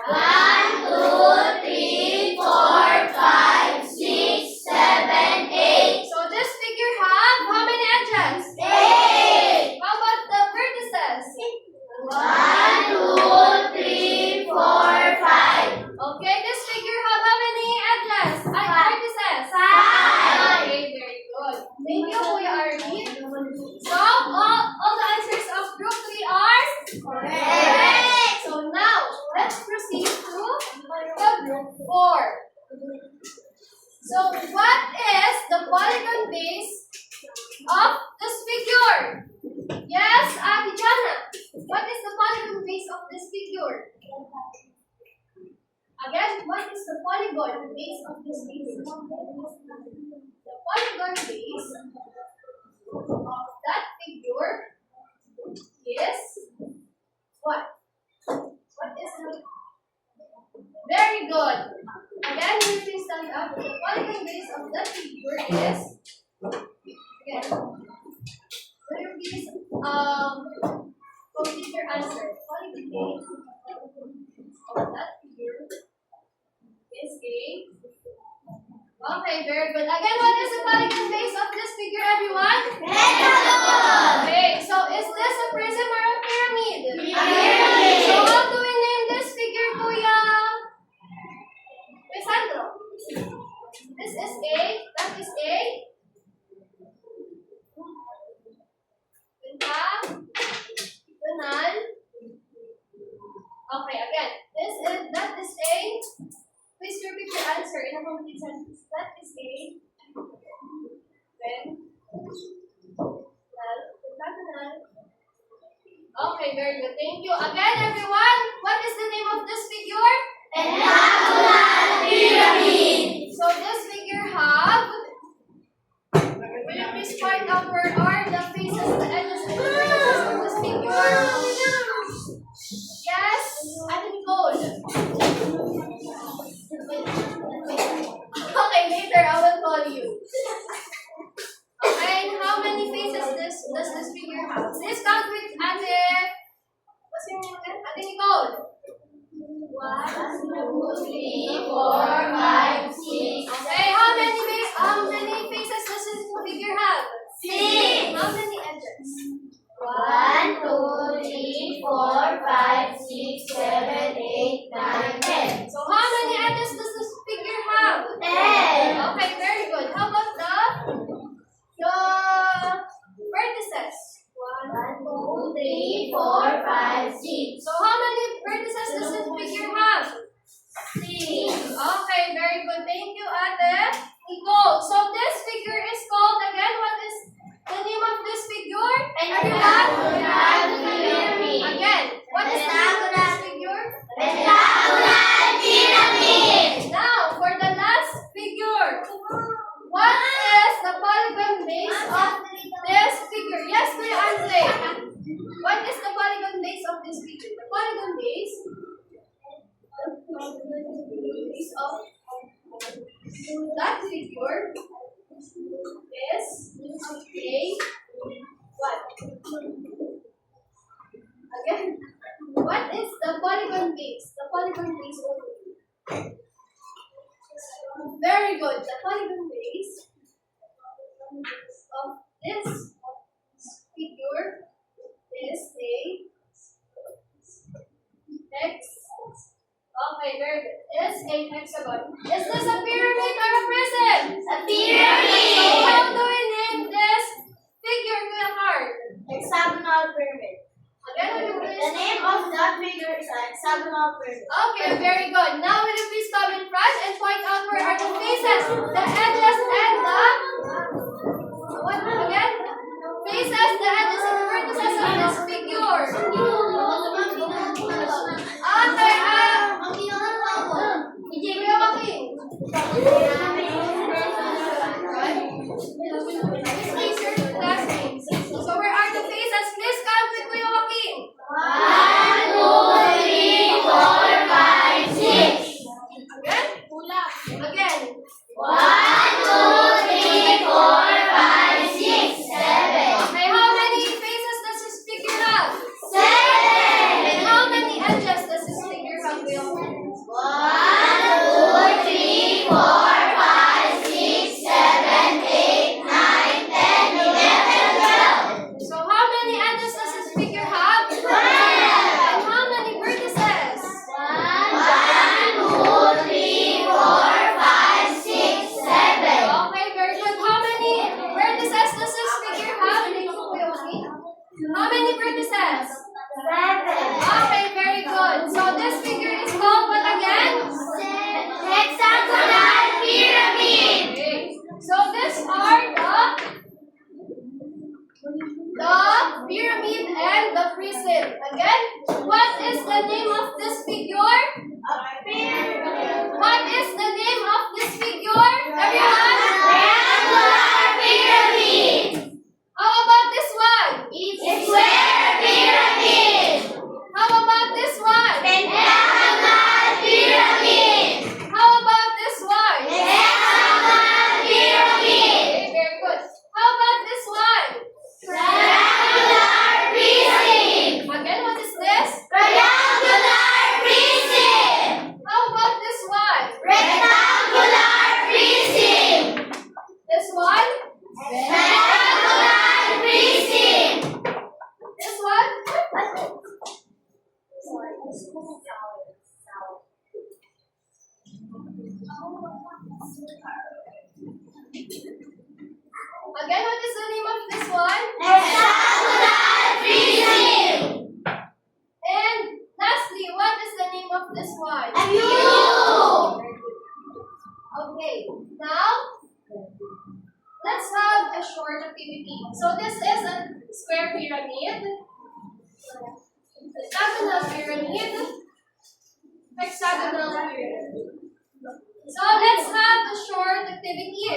1, 2, 3, 4, 5, 6, 7, 8. So this figure have how many edges? 8. How about the vertices? 1, 2, 3, 4, 5. Okay, this figure have how many edges? Vertices? 5. Okay, very good. Thank you, Kuya Arby. So all the answers of group 3 are Correct. So now let's proceed to the group 4. So, what is the polygon base of this figure? Yes, Ate Jana. What is the polygon base of this figure? Again, what is the polygon base of this figure? The polygon base of that figure is what? What is it? Very good. Again, you please stand up. The polygon base of that figure is again. Will you please complete your answer? Polygon base of that figure is a. Okay, very good. Again, what is the polygon base of this figure, everyone? Pentagon. Okay, so is this a prism or a pyramid? Pyramid. So how do we name this figure, Kuya? Sandro? This is A, that is A. Pentagonal. Okay, again. That is A. Please repeat your answer in a complete sentence. That is A. Pentagonal. Okay, very good. Thank you. Again, everyone, what is the name of this figure? Pentagonal pyramid. So this figure have. Will you please point out where are the faces, the edges, and the vertices of this figure? Yes, I think gold. Okay, later I will call you. Okay, how many faces does this figure have? Please count with Ate. What's your name again? Ate Nicole. 1, 2, 3, 4, 5, 6. Okay, how many faces does this figure have? 6. How many edges? 1, 2, 3, 4, 5, 6, 7, 8, 9, 10. So how many edges does this figure have? 10. Okay, very good. How about the vertices? 1, 2, 3, 4, 5, 6. So how many vertices does this figure have? 6. Okay, very good. Thank you, Ate Nicole. So this figure is called again. What is the name of this figure? Pentagonal pyramid. Again, what is the name of this figure? Pentagonal pyramid. Now, for the last figure, what is the polygon base of this figure? Yes, Kuya Andre. What is the polygon base of this figure? The polygon base of that figure is a what? Again, what is the polygon base? The polygon base over. Very good. The polygon base of this figure is a X. Okay, very good. Is a hexagon. Is this a pyramid or a prism? A pyramid. So how do we name this figure, Kuya Card? Hexagonal pyramid. Again, will you The please? name of that figure is a hexagonal pyramid. Okay, very good. Now will you please come in front and point out where are the faces, the edges, and the what again? Faces, the edges, and the vertices of this figure. Okay, Kuya Joaquin. Please place your class names. So where are the faces? Please count with Kuya Joaquin. 1, 2, 3, 4, 5, 6. Again? Again. 1, 2, 3, 4, 5, 6, 7. Okay, how many faces does this figure have? 7. And how many edges does this figure have, Kuya Joaquin? 1, 2, 3, 4, 5, 6, 7, 8, 9, 10, 11, 12. So how many edges does this figure have? 12. And how many vertices? 1, 2, 3, 4, 5, 6, 7. Again, what is the name of this one? Hexagonal prism. And lastly, what is the name of this one? Cube. Okay, now let's have a short activity. So this is a square pyramid, hexagonal pyramid, hexagonal pyramid. So let's have a short activity.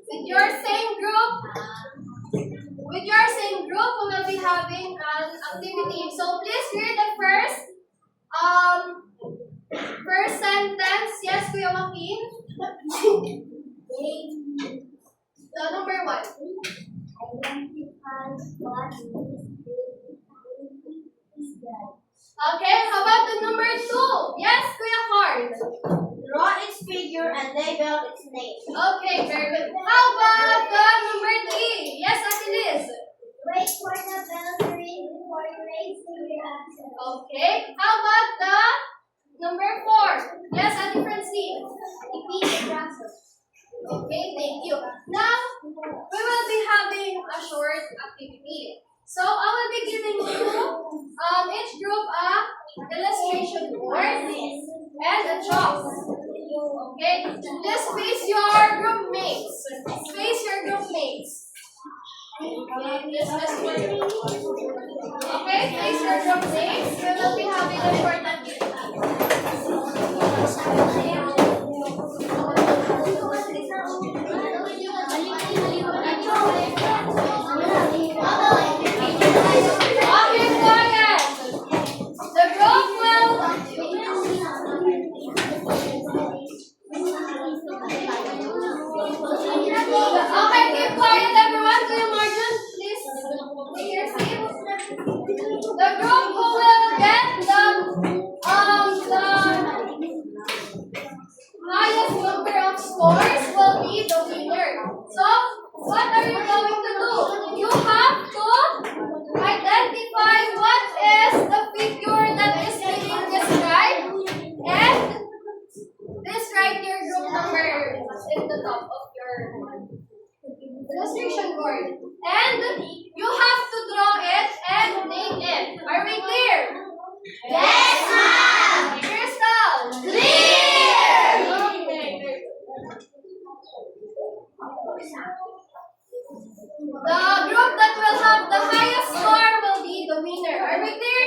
With your same group, we will be having an activity. So please read the first sentence. Yes, Kuya Joaquin. The number 1. Identify what is that. Okay, how about the number 2? Yes, Kuya Hart. Draw its figure and label its name. Okay, very good. How about the number 3? Yes, Ate Liz. Wait for the bell to ring before you raise your answer. Okay, how about the number 4? Yes, Ate Francine. Repeat the process. Okay, thank you. Now, we will be having a short activity. So, I will be giving you, each group a illustration board and a chalk. Okay, just face your group mates. Face your group mates. Okay, face your group mates. We will be having a short activity. Okay, quiet. The group will. Okay, keep quiet, everyone. To your margin, please. Take your seat. The group who will get the highest number of scores will be the winner. So, what are you going to do? You have to identify what is the figure that is being described and describe your group number in the top of your illustration board. And you have to draw it and name it. Are we clear? Yes, ma'am. Crystal? Clear. Okay. The group that will have the highest score will be the winner. Are we clear?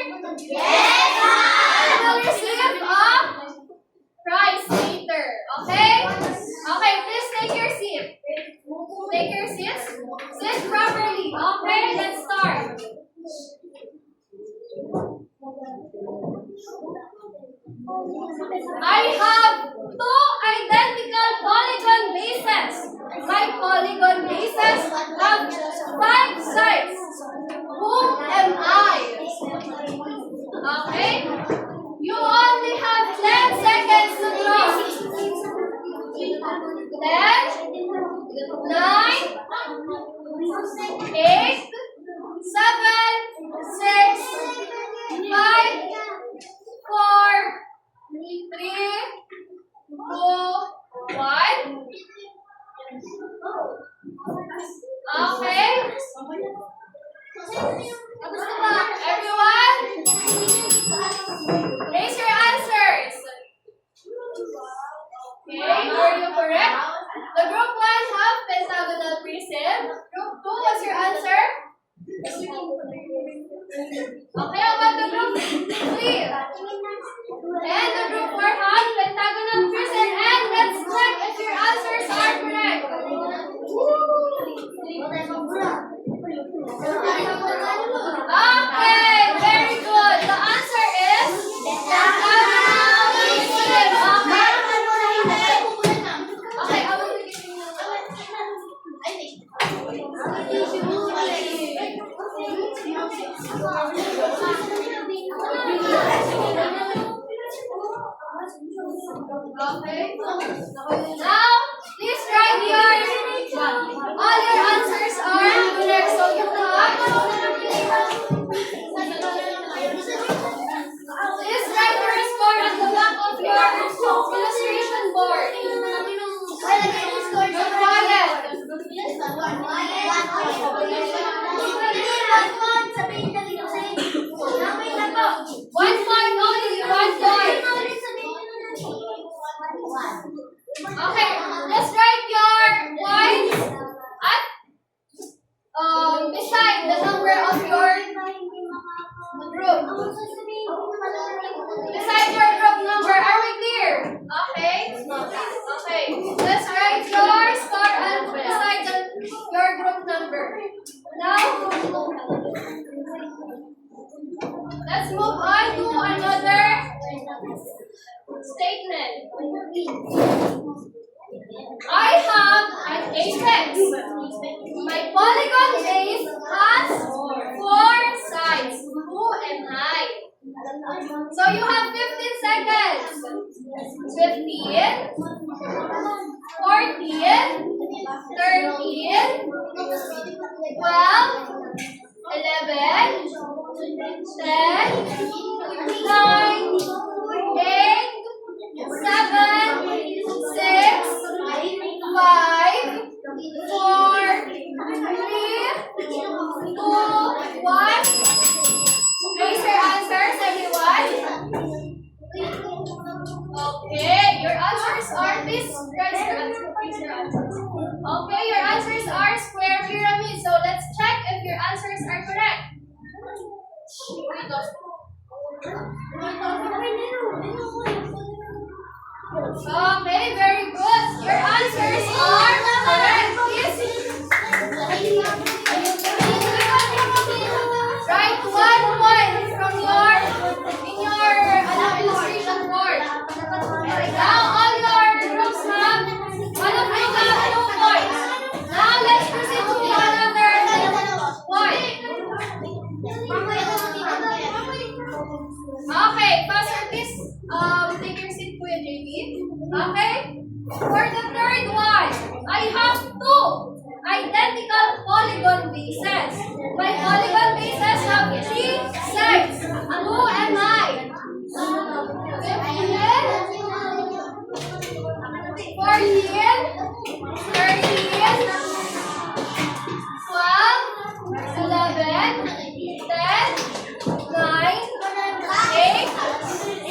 Yes, ma'am. You will receive a prize later. Okay? Okay, please take your seat. Take your seats. Sit properly. Okay, let's start. I have 2 identical polygon bases. My polygon bases have 5 sides. Who am I? Okay? You only have 10 seconds to draw. 10, 9, 8, 7, 6, 5, 4, 3, 2, 1. Okay? Everyone? Raise your answers. Okay, were you correct? The group 1 have pentagonal prism. Group 2, what's your answer? Okay, how about the group 3? And the group 4 have pentagonal prism. And let's check if your answers are correct. Okay, very good. The answer is pentagonal prism. Okay, I will be giving you Okay. Now, please write all your answers are correct. So you have. Please write your score at the back of your Okay, just write your points at beside the number of your group. Beside your group number, are we clear? Okay. Okay. Let's write your score and beside your group number. Now, let's move on to another statement. I have an apex. My polygon base has 4 sides. Who am I? So you have 15 seconds. 15, 14, 13, 12, 11, 10, 9, 8, 7, 6, 5, 4, 3, 2, 1. Raise your answers, everyone. Okay, your answers are this. Raise your answers. Okay, your answers are square pyramid. So let's check if your answers are correct. Okay, very good. Your answers are correct. Please write 1 point from in your illustration board. Now all your groups have one of you have 2 points. Now let's proceed to another point. Okay, faster please. Take your seat, Kuya JP. Okay. For the third one, I have 2 identical polygon bases. My polygon bases have 3 sides. Who am I? 15, 14, 13, 12, 11, 10, 9, 8,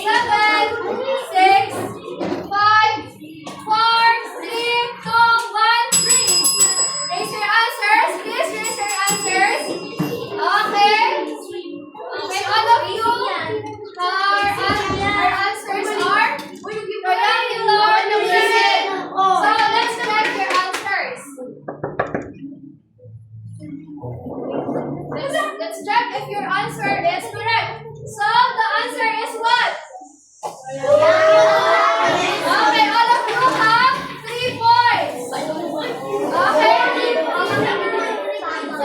7, 6, 5, 4, 3, 2, 1, 3. Raise your answers. Please raise your answers. Okay. Okay, all of you. Our answers are triangular division. So let's check your answers. Let's check if your answer is correct. So the answer is what? Okay, all of you have 3 points. Okay.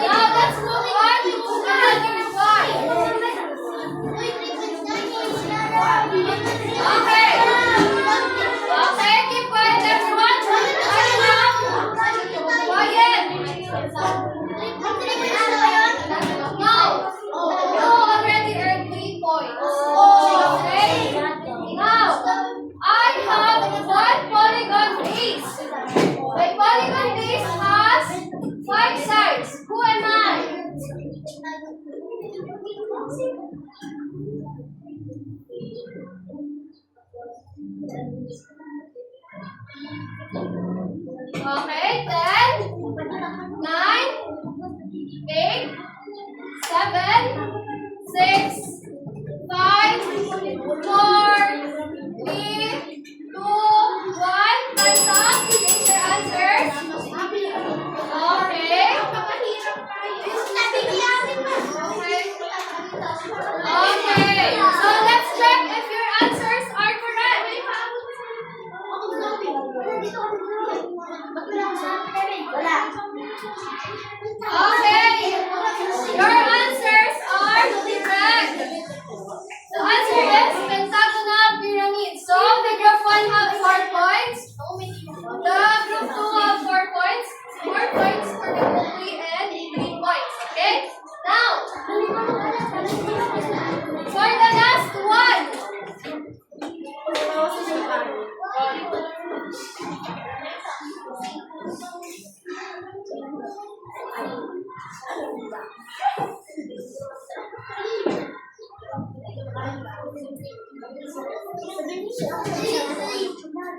Now let's move on to another one. Okay. Okay, keep quiet everyone. Quiet. No. You already earned 3 points. Okay. Now, I have 1 polygon base. My polygon base has 5 sides. Who am I? Okay, 10, 9, 8, 7, 6, 5, 4, 3, 2, 1. Time's up. Raise your answers. Okay. Okay. So let's check if your answers are correct. Okay. Your answers are correct. The answer is pentagonal pyramid. So the group 1 have 4 points. The group 2 have 4 points. 4 points for the group 3 and 3 points. Okay? Now, for the last one.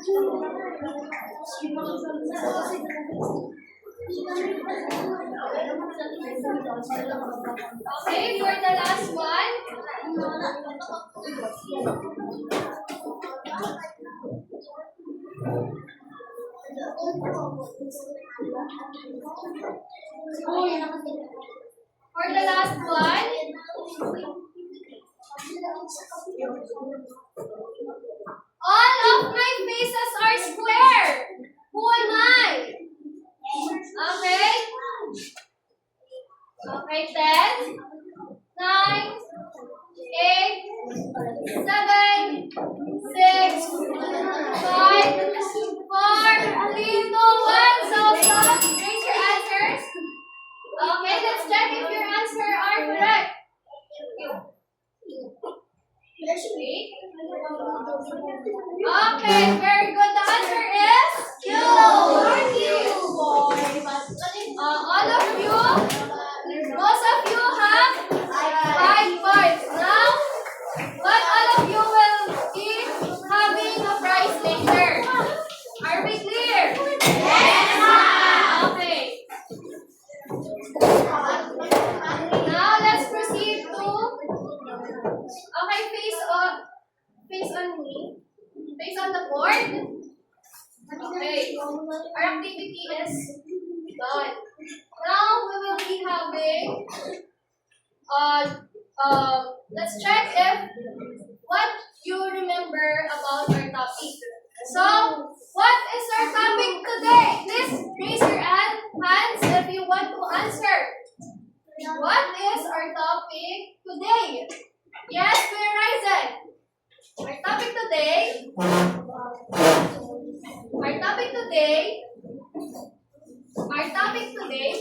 Okay, for the last one. For the last one. All of my faces are square. Who am I? Okay. Okay, 10, 9, 8, 7, 6, 5, 4, 3, 2, 1. So stop. Raise your answers. Okay, let's check if your answers are correct. Okay, very good. The answer is Q. All of you, most of you have 5 points. Now, but all of you will be having a prize later. Are we clear? Yes, ma'am. Okay. Now let's proceed to. Okay, face on me. Face on the board. Okay. Our activity is done. Now we will be having let's check if what you remember about our topic. So, what is our topic today? Please raise your hands if you want to answer. What is our topic today? Yes, Kuya Ryzen. Our topic today.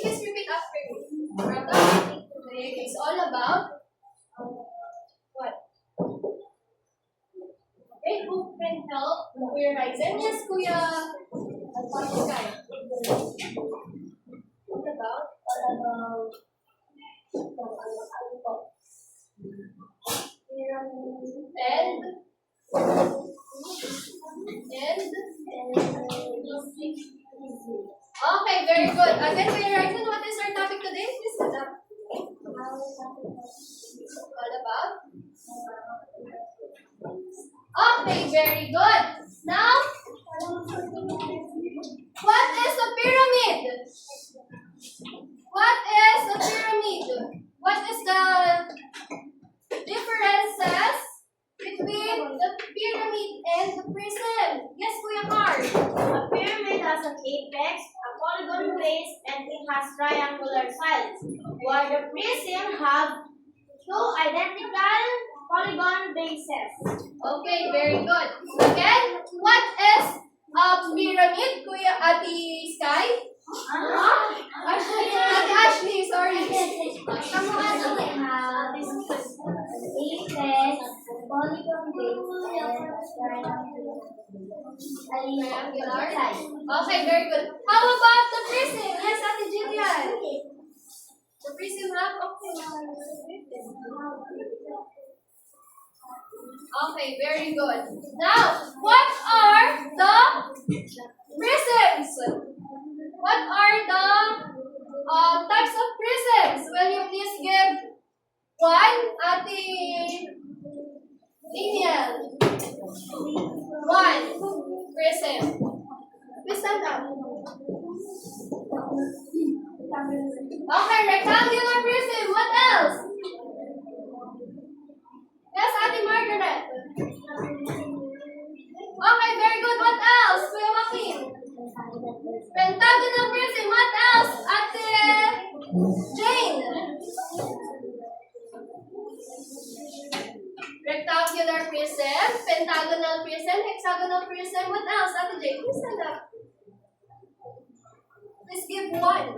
Please repeat after me. Our topic today is all about what? Okay, who can help Kuya Ryzen? Yes, Kuya Sky. What about? Okay, very good. Again, Kuya Ryzen, what is our topic today? Please stand up. All about? Okay, very good. Now, what is a pyramid? What is a pyramid? What is the differences between the pyramid and the prism? Yes, Kuya Car. A pyramid has an apex, a polygon base, and it has triangular sides, while the prism have two identical polygon bases. Okay, very good. Again, what is a pyramid, Kuya Ati Sky? Ashley, sorry. Apex, polygon base, Triangular. Okay, very good. How about the prism? Yes, Ate Jillian. The prism have okay, very good. Now, what are the prisms? What are the types of prisms? Will you please give one, Ate Daniel? One prism. Please stand up. Okay, rectangular prism. What else? Yes, Ate Margaret. Okay, very good. What else? Kuya Joaquin. Pentagonal prism. What else? Ate Jane. Rectangular prism, pentagonal prism, hexagonal prism. What else, Ate Jane? Please stand up. Please give one.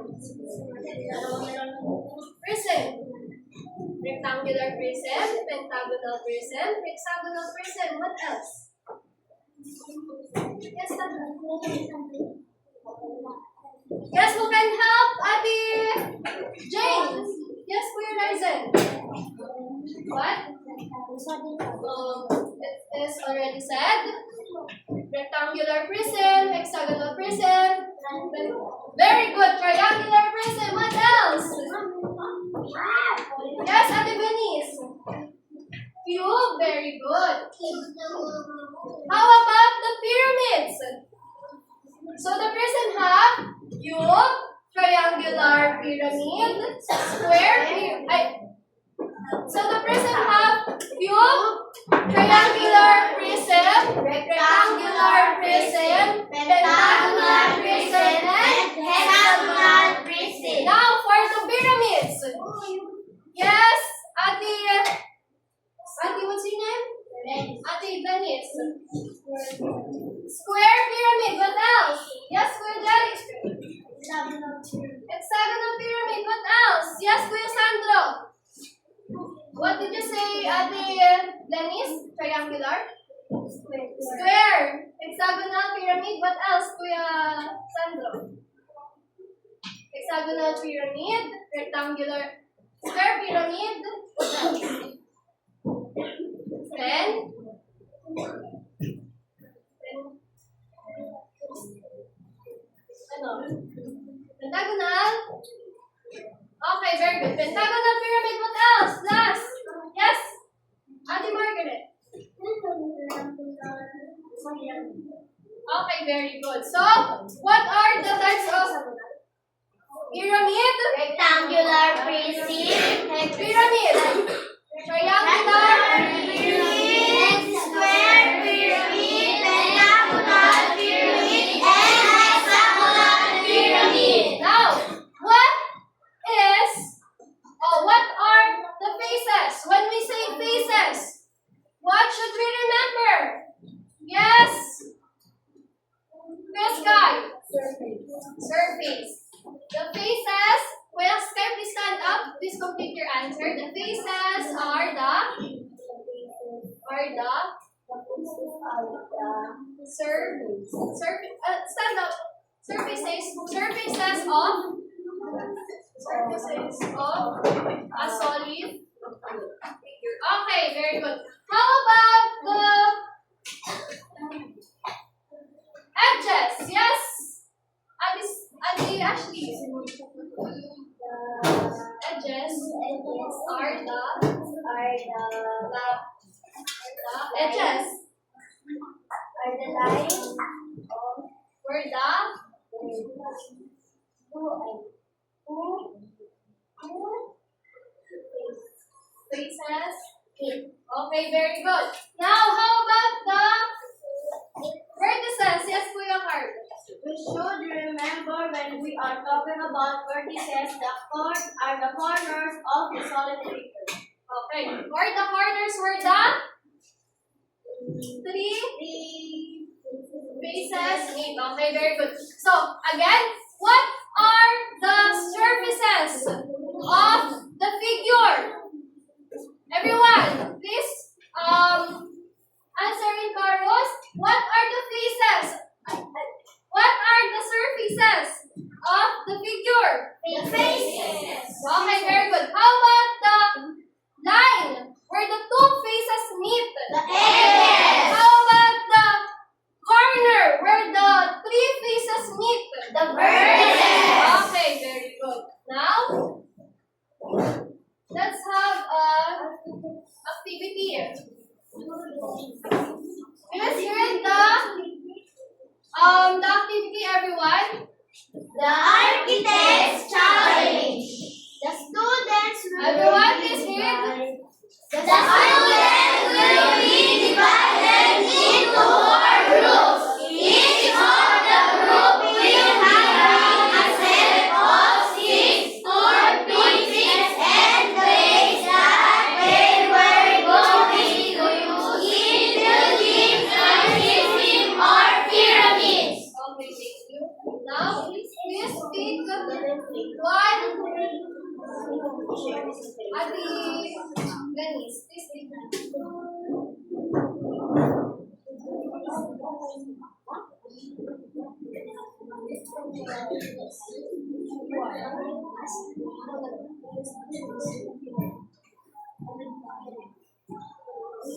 Prism. Rectangular prism, pentagonal prism, hexagonal prism. What else? Yes, stand up. Yes, who can help? Ate Jane. Yes, Kuya Ryzen. What? It is already said. Rectangular prism, hexagonal prism. Very good. Triangular prism. What else? Yes, Ate Venice. Cube. Very good. How about the pyramids? So the prism have cube, triangular pyramid, square pyramid. So the prism have cube, triangular prism, rectangular prism, pentagonal prism, and hexagonal prism. now for the pyramids. Yes, Ate, what's your name? Ate Venice. Square pyramid, what else? Yes, Kuya Derek. Hexagonal pyramid, what else? Yes, Kuya Sandro. What did you say, Ate Venice? Triangular? Square. Hexagonal pyramid, what else, Kuya Sandro? Hexagonal pyramid, rectangular, square pyramid, what else? Then, ano? Pentagonal? Okay, very good. Pentagonal pyramid, what else? Last. Yes? Ate Margaret. Okay, very good. So, what are the types of pyramid? Rectangular prism, Pyramid. Triangular. pyramid, square pyramid, pentagonal pyramid, and hexagonal pyramid. Now, what are the faces? When we say faces, what should we remember? Yes? Yes, guy. Surface. The faces, well, Sky, please stand up. Please complete your answer. The faces are the stand up. Surfaces of a solid figure. Okay, very good. How about the edges? Yes? Adi Ashley. Edges are the edges. Are the lines Where the faces. Okay, very good. Now, how about the vertices? Yes, Kuya Card. We should remember when we are talking about vertices, the chords are the corners of the solid figure. Okay, where the corners were the three faces meet. Okay, very good. So, again, what are the surfaces of the figure? Everyone, please answer in chorus. What are the faces? What are the surfaces of the figure? The faces. Okay, very good. How about the line where the two faces meet? The edges. How about the corner where the three faces meet? The vertices. Okay, very good. Now, let's have an activity. Let's hear the activity, everyone. The Architect's Challenge. The students will Everyone, be please read. divided. The students will be divided into 4 groups. Each of the group will have a set of 6 4 pieces and place that they were going to use in building a prism or pyramids. Okay, thank you. Now, please pick one. Adi Venice, please pick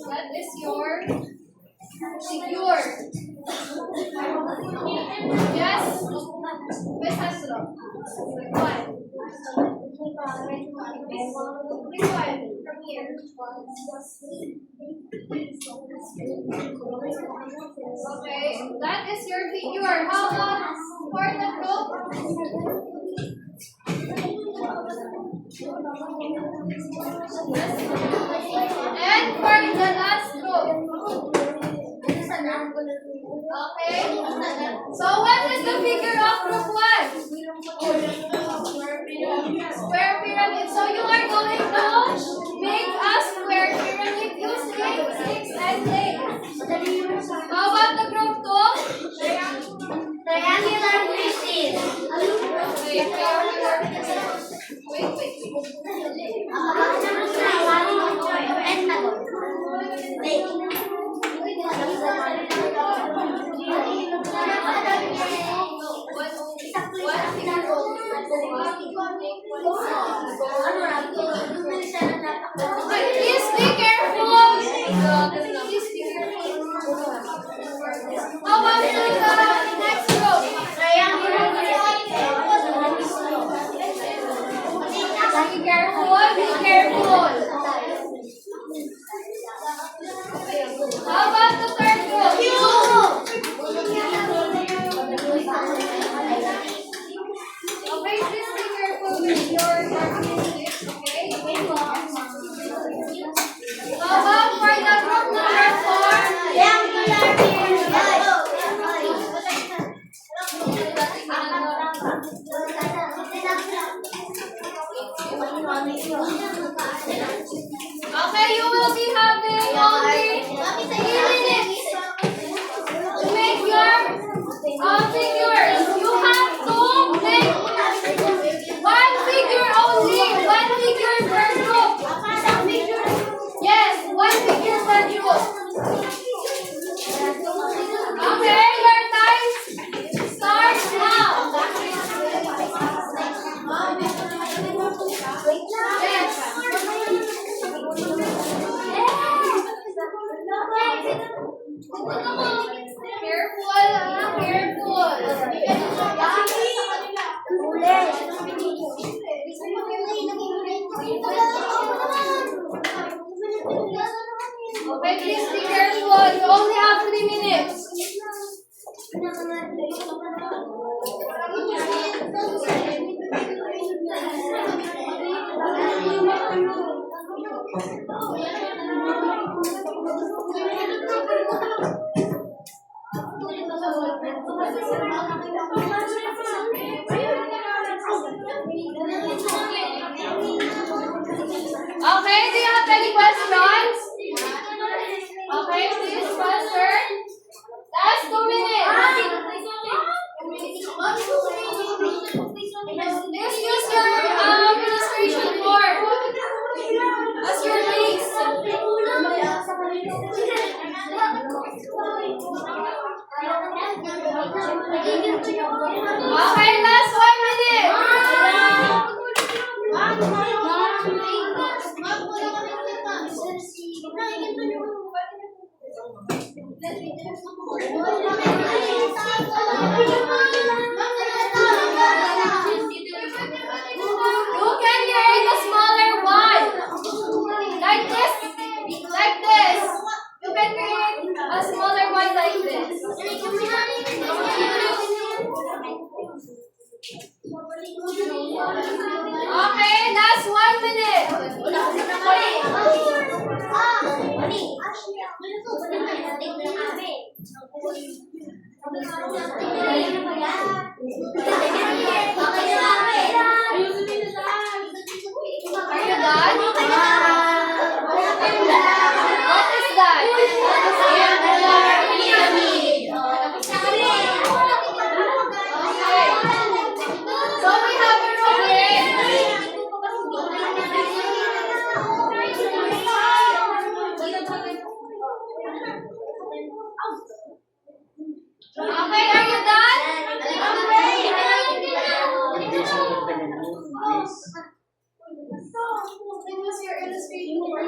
That is your figure. Yes? Miss Haslo. One. Which one? From here. Okay, that is your figure. How about for the group? And for the last group. Okay. So what is the figure of group 1? Square pyramid. So you are going to make a square pyramid using sticks and legs. How about the group 2? Triangular prism. Wait. Please be careful. Please be careful. How about the next row? Triangular Be careful. Be careful. How about the third row? Okay, please be careful with your marking sticks, okay? How about for the group number 4? triangular Okay, you will be having only 3 minutes to make your figures. You have to make 1 figure only, 1 figure per group. Yes, 1 figure per group. Okay, your time starts now. Yes. Okay, please be careful. You only have 3 minutes. Okay, do you have any questions? Okay, please, faster. Last 2 minutes. Please use your illustration board as your base. Okay, last 1 minute. You can create a smaller one. Like this. Like this. You can create a smaller one like this. Okay, last 1 minute. Are you done? What is that? Okay. So we have a rubric. Okay, are you done? It was your illustration board.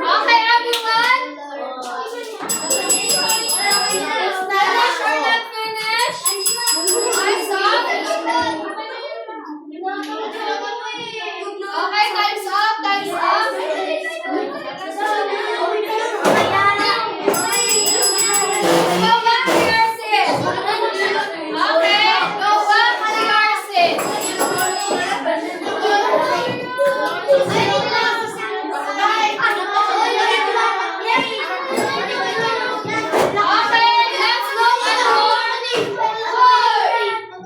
Okay, everyone. Finish or not finish? Time's up. Okay, time's up. Time's up. Go back to your seat. Okay, go back to your seat. Okay, let's go on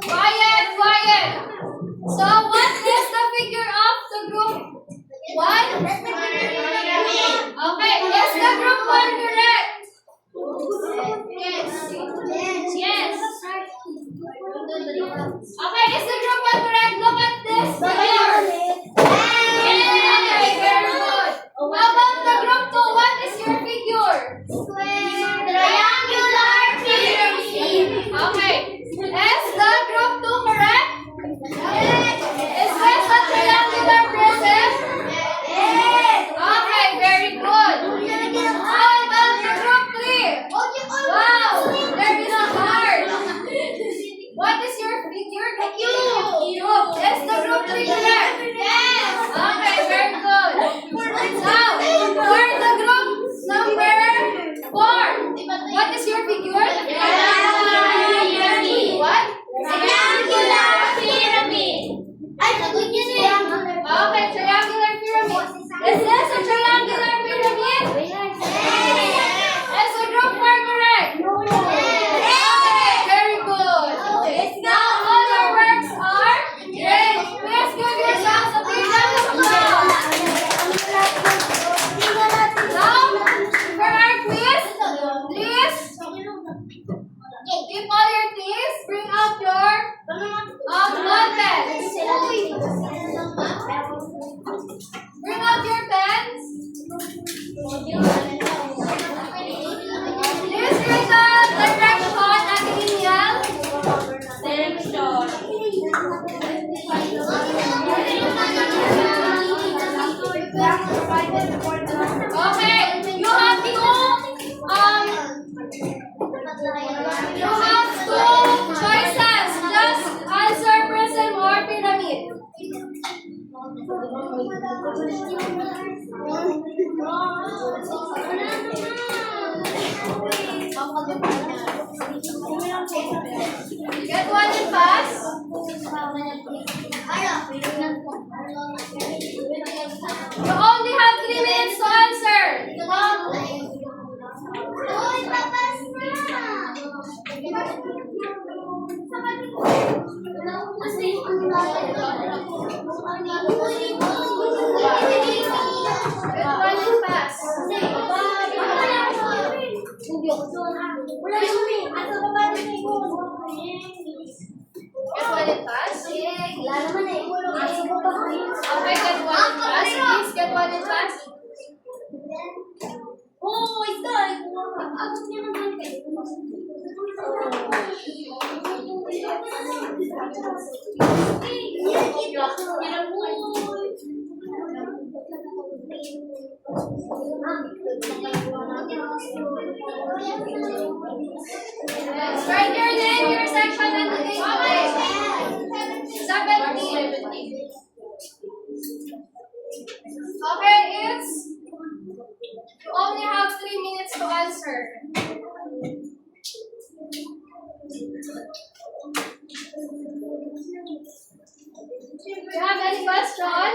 Quiet, quiet. So, what is the figure of the group 1? Okay, is the group 1 correct? Yes. Okay, is the group 1 correct? Look at this figure. Okay, very good. How about the group 2? What is your figure? Triangular pyramid. Okay. Is the group 2 correct? Is this a triangular prism? Okay, very good. How about the group 3? Wow, there is a heart. What is your figure? Cube. Is the group 3 correct? Okay, very good. Now, for the group number 4, what is your figure? What? Triangular pyramid. Okay, triangular pyramid. Is this a triangular pyramid? Is the group 4 correct? Okay, very good. Now all your works are great. Please give yourselves a big round of applause. Now, for our quiz, please keep all your things. Bring out your ball pens. Bring out your pens. Please read the direction, Agniel. Okay, you have two choices. Just answer prism or pyramid. Get one and pass. You only have 3 minutes to answer. Get one and pass. Get one and pass. Okay, get one and pass. Please get one and pass. Write your name, your section, and the date. 17. Okay, it's you only have 3 minutes to answer. Do you have any question?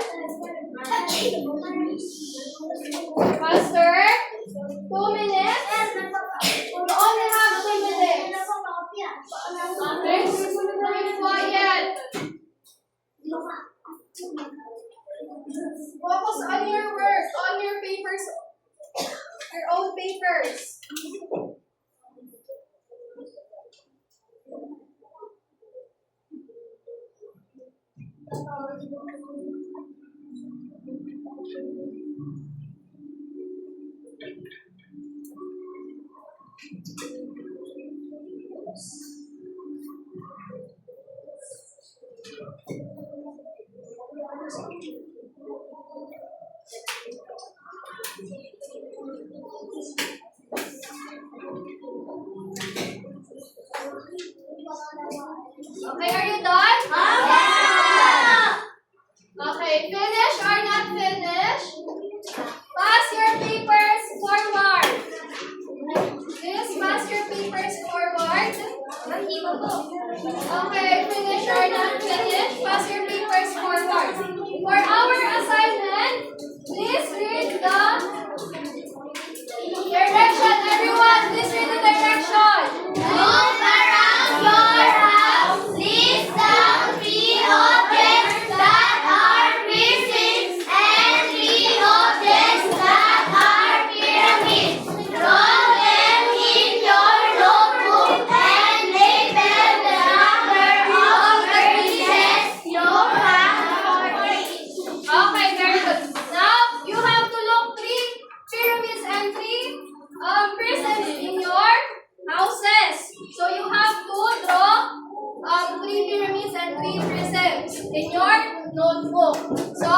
Faster. 2 minutes. You only have 2 minutes. Okay, be quiet. Focus on your work, on your papers, your own papers. Okay, are you done? Okay, finish or not finish? Pass your papers forward. Please pass your papers forward. Okay, finish or not finish? Pass your papers forward. For our assignment, please read the direction. Everyone, please read the direction. Look around your house. List down 3 objects that are missing and 3 objects that are pyramids. Draw them in your notebook and label the number of the pieces you have for each. Okay, very good. Now, you have to look 3 pyramids and 3 prisons in your houses. So, you have to draw 3 pyramids and 3 prisons in your notebook. So,